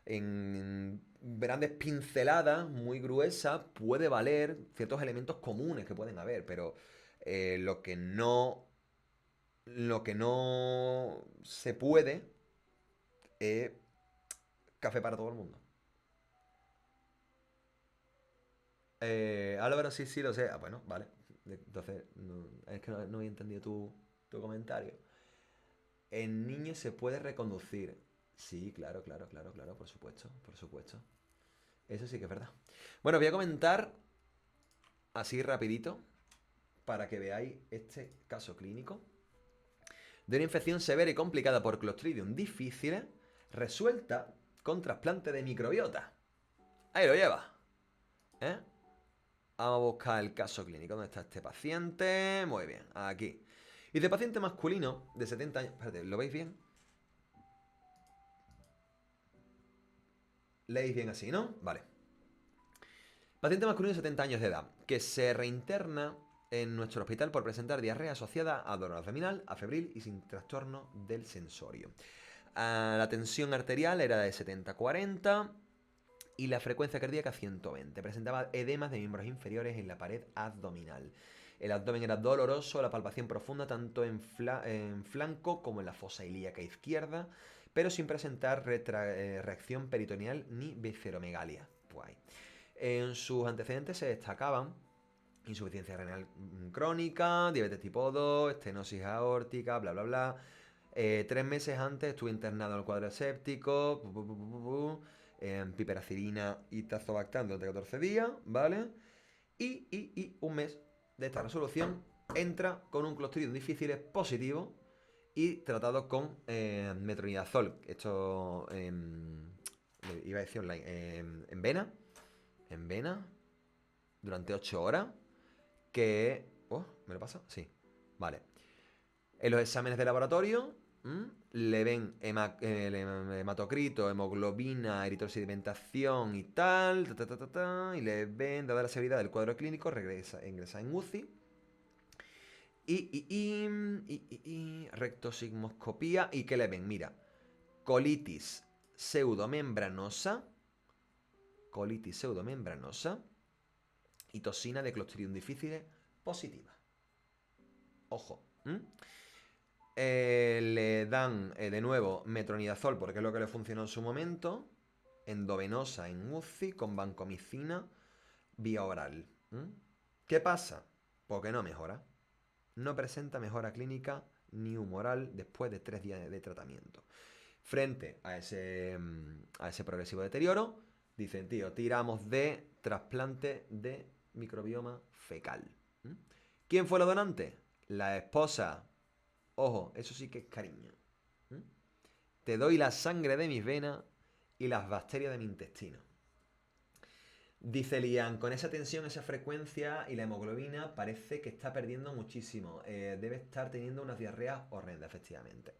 en grandes pinceladas muy gruesas, puede valer ciertos elementos comunes que pueden haber, pero eh, lo que no, lo que no se puede es café para todo el mundo. Álvaro, sí, sí, lo sé. Ah, bueno, vale. Entonces, es que no había entendido tu comentario. En niños se puede reconducir. Sí, claro, claro, claro, claro, por supuesto, por supuesto. Eso sí que es verdad. Bueno, voy a comentar así rapidito para que veáis este caso clínico de una infección severa y complicada por Clostridium difficile resuelta con trasplante de microbiota. Ahí lo lleva. ¿Eh? Vamos a buscar el caso clínico. ¿Dónde está este paciente? Muy bien, aquí. Y de paciente masculino de 70 años. Espérate, ¿lo veis bien? ¿Leéis bien así, no? Vale. Paciente masculino de 70 años de edad, que se reinterna en nuestro hospital por presentar diarrea asociada a dolor abdominal, a febril y sin trastorno del sensorio. La tensión arterial era de 70-40 y la frecuencia cardíaca 120. Presentaba edemas de miembros inferiores en la pared abdominal. El abdomen era doloroso, la palpación profunda tanto en flanco como en la fosa ilíaca izquierda, pero sin presentar reacción peritoneal ni visceromegalia. Pues en sus antecedentes se destacaban insuficiencia renal crónica, diabetes tipo 2, estenosis aórtica, bla, bla, bla. 3 meses antes estuve internado en el cuadro séptico, piperacilina y tazobactam durante 14 días, ¿vale? Y un mes de esta resolución entra con un Clostridium difficile positivo y tratado con metronidazol. Esto iba a decir online, en vena durante 8 horas. Que... Oh, ¿me lo pasa? Sí. Vale. En los exámenes de laboratorio le ven hematocrito, hemoglobina, eritrosedimentación y tal, y le ven, dada la severidad del cuadro clínico, ingresa en UCI. Rectosigmoscopía. ¿Y qué le ven? Mira, colitis pseudomembranosa, y toxina de Clostridium difficile positiva. Ojo. Le dan de nuevo metronidazol porque es lo que le funcionó en su momento. Endovenosa en UCI con vancomicina vía oral. ¿Qué pasa? Porque no mejora. No presenta mejora clínica ni humoral después de 3 días de tratamiento. Frente a ese progresivo deterioro, dicen, tío, tiramos de trasplante de microbioma fecal. ¿Quién fue la donante? La esposa. Ojo, eso sí que es cariño. Te doy la sangre de mis venas y las bacterias de mi intestino. Dice Lian, con esa tensión, esa frecuencia y la hemoglobina parece que está perdiendo muchísimo. Debe estar teniendo unas diarreas horrendas, efectivamente.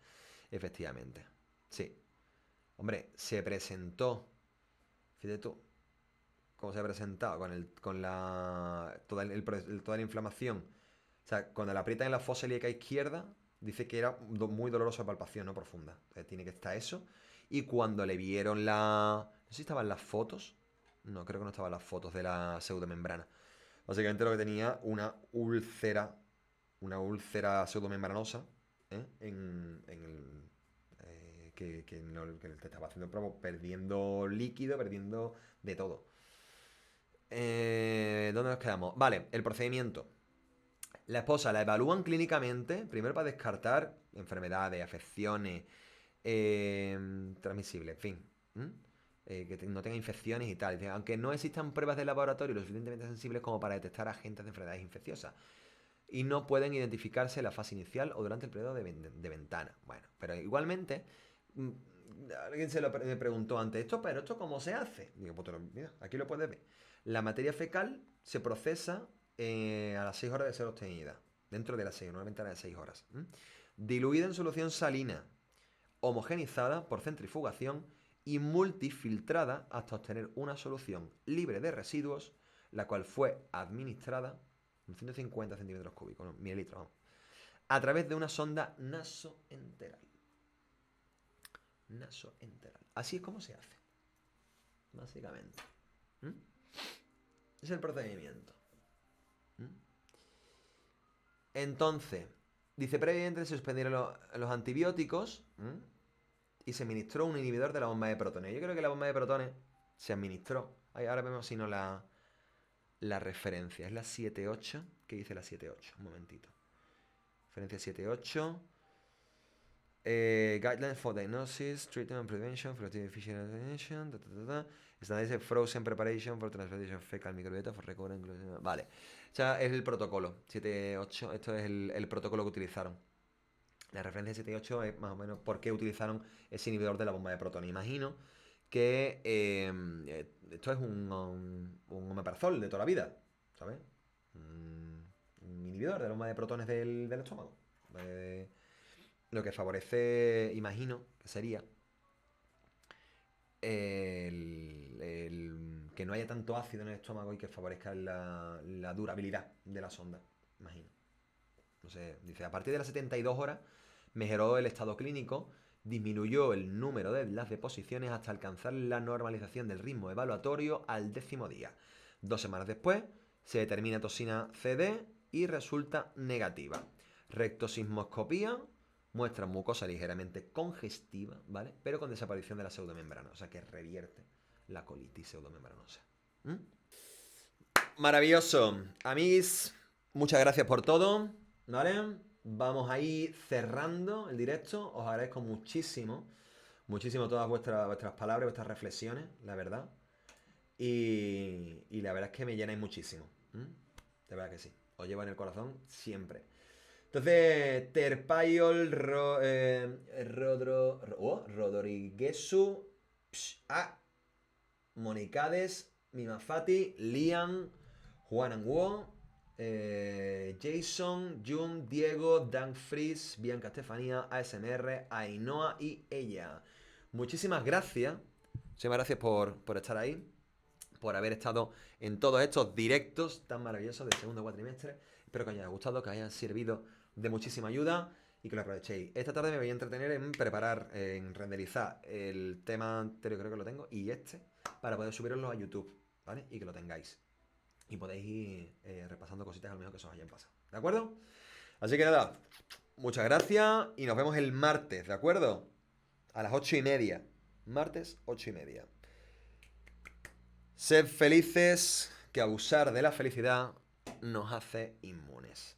Efectivamente. Sí. Hombre, se presentó. Fíjate tú. Cómo se ha presentado con toda la inflamación. O sea, cuando la aprieta en la fosa ilíaca izquierda, dice que era muy dolorosa palpación, no profunda. Tiene que estar eso. Y cuando le vieron No sé si estaban las fotos. No, creo que no estaban las fotos de la pseudomembrana. Básicamente lo que tenía una úlcera. Una úlcera pseudomembranosa. En el. Que te estaba haciendo perdiendo líquido, perdiendo de todo. ¿Dónde nos quedamos? Vale, el procedimiento. La esposa la evalúan clínicamente, primero para descartar enfermedades, afecciones transmisibles, en fin. Que no tenga infecciones y tal. Aunque no existan pruebas de laboratorio lo suficientemente sensibles como para detectar agentes de enfermedades infecciosas. Y no pueden identificarse en la fase inicial o durante el periodo de ventana. Bueno, pero igualmente, alguien me preguntó antes, pero ¿esto cómo se hace? Digo, pues mira, aquí lo puedes ver. La materia fecal se procesa a las 6 horas de ser obtenida. Dentro de las 6, una ventana de 6 horas. Diluida en solución salina, homogenizada por centrifugación y multifiltrada hasta obtener una solución libre de residuos la cual fue administrada en 150 centímetros cúbicos, no, mililitros, vamos, a través de una sonda nasoenteral. Nasoenteral. Así es como se hace, básicamente. ¿Mm? Es el procedimiento. ¿Mm? Entonces, dice, previamente se suspendieron los antibióticos. ¿Mm? Y se administró un inhibidor de la bomba de protones. Yo creo que la bomba de protones se administró. Ahora vemos si no la referencia. Es la 7.8. ¿Qué dice la 7.8? Un momentito. Referencia 7.8. Guidelines for Diagnosis, Treatment and Prevention, for Efficient Standardized Frozen Preparation for Transplantation of Fecal Microbiota for Recovery. Vale. O sea, es el protocolo. 7.8. Esto es el protocolo que utilizaron. La referencia 7.8 es más o menos por qué utilizaron ese inhibidor de la bomba de protones. Imagino que esto es un omeprazol de toda la vida, ¿sabes? Un inhibidor de la bomba de protones del estómago. Lo que favorece, imagino, que sería que no haya tanto ácido en el estómago y que favorezca la durabilidad de la sonda, imagino. No sé, dice, a partir de las 72 horas mejoró el estado clínico, disminuyó el número de las deposiciones hasta alcanzar la normalización del ritmo evaluatorio al 10.º día. 2 semanas después se determina toxina CD y resulta negativa. Rectosismoscopía muestra mucosa ligeramente congestiva, ¿vale? Pero con desaparición de la pseudomembrana, o sea que revierte la colitis pseudomembranosa. ¿Mm? Maravilloso. Amigos, muchas gracias por todo, ¿vale? Vamos a ir cerrando el directo. Os agradezco muchísimo, muchísimo todas vuestras palabras, vuestras reflexiones, la verdad. Y la verdad es que me llenáis muchísimo. De verdad que sí. Os llevo en el corazón siempre. Entonces, Terpayol Rodoriguesu, Monicades, Mimafati, Lian, Juan Anguo, Jason, Jun, Diego, Dan Fries, Bianca Estefanía, ASMR, Ainhoa y ella. Muchísimas gracias. Muchísimas gracias por estar ahí, por haber estado en todos estos directos tan maravillosos del segundo cuatrimestre. Espero que os haya gustado, que os hayan servido de muchísima ayuda y que lo aprovechéis. Esta tarde me voy a entretener en preparar, en renderizar el tema anterior, creo que lo tengo, y para poder subiroslo a YouTube, ¿vale? Y que lo tengáis. Y podéis ir repasando cositas a lo mejor que se os hayan pasado, ¿de acuerdo? Así que nada, muchas gracias y nos vemos el martes, ¿de acuerdo? A las 8:30. Martes, 8:30. Sed felices, que abusar de la felicidad nos hace inmunes.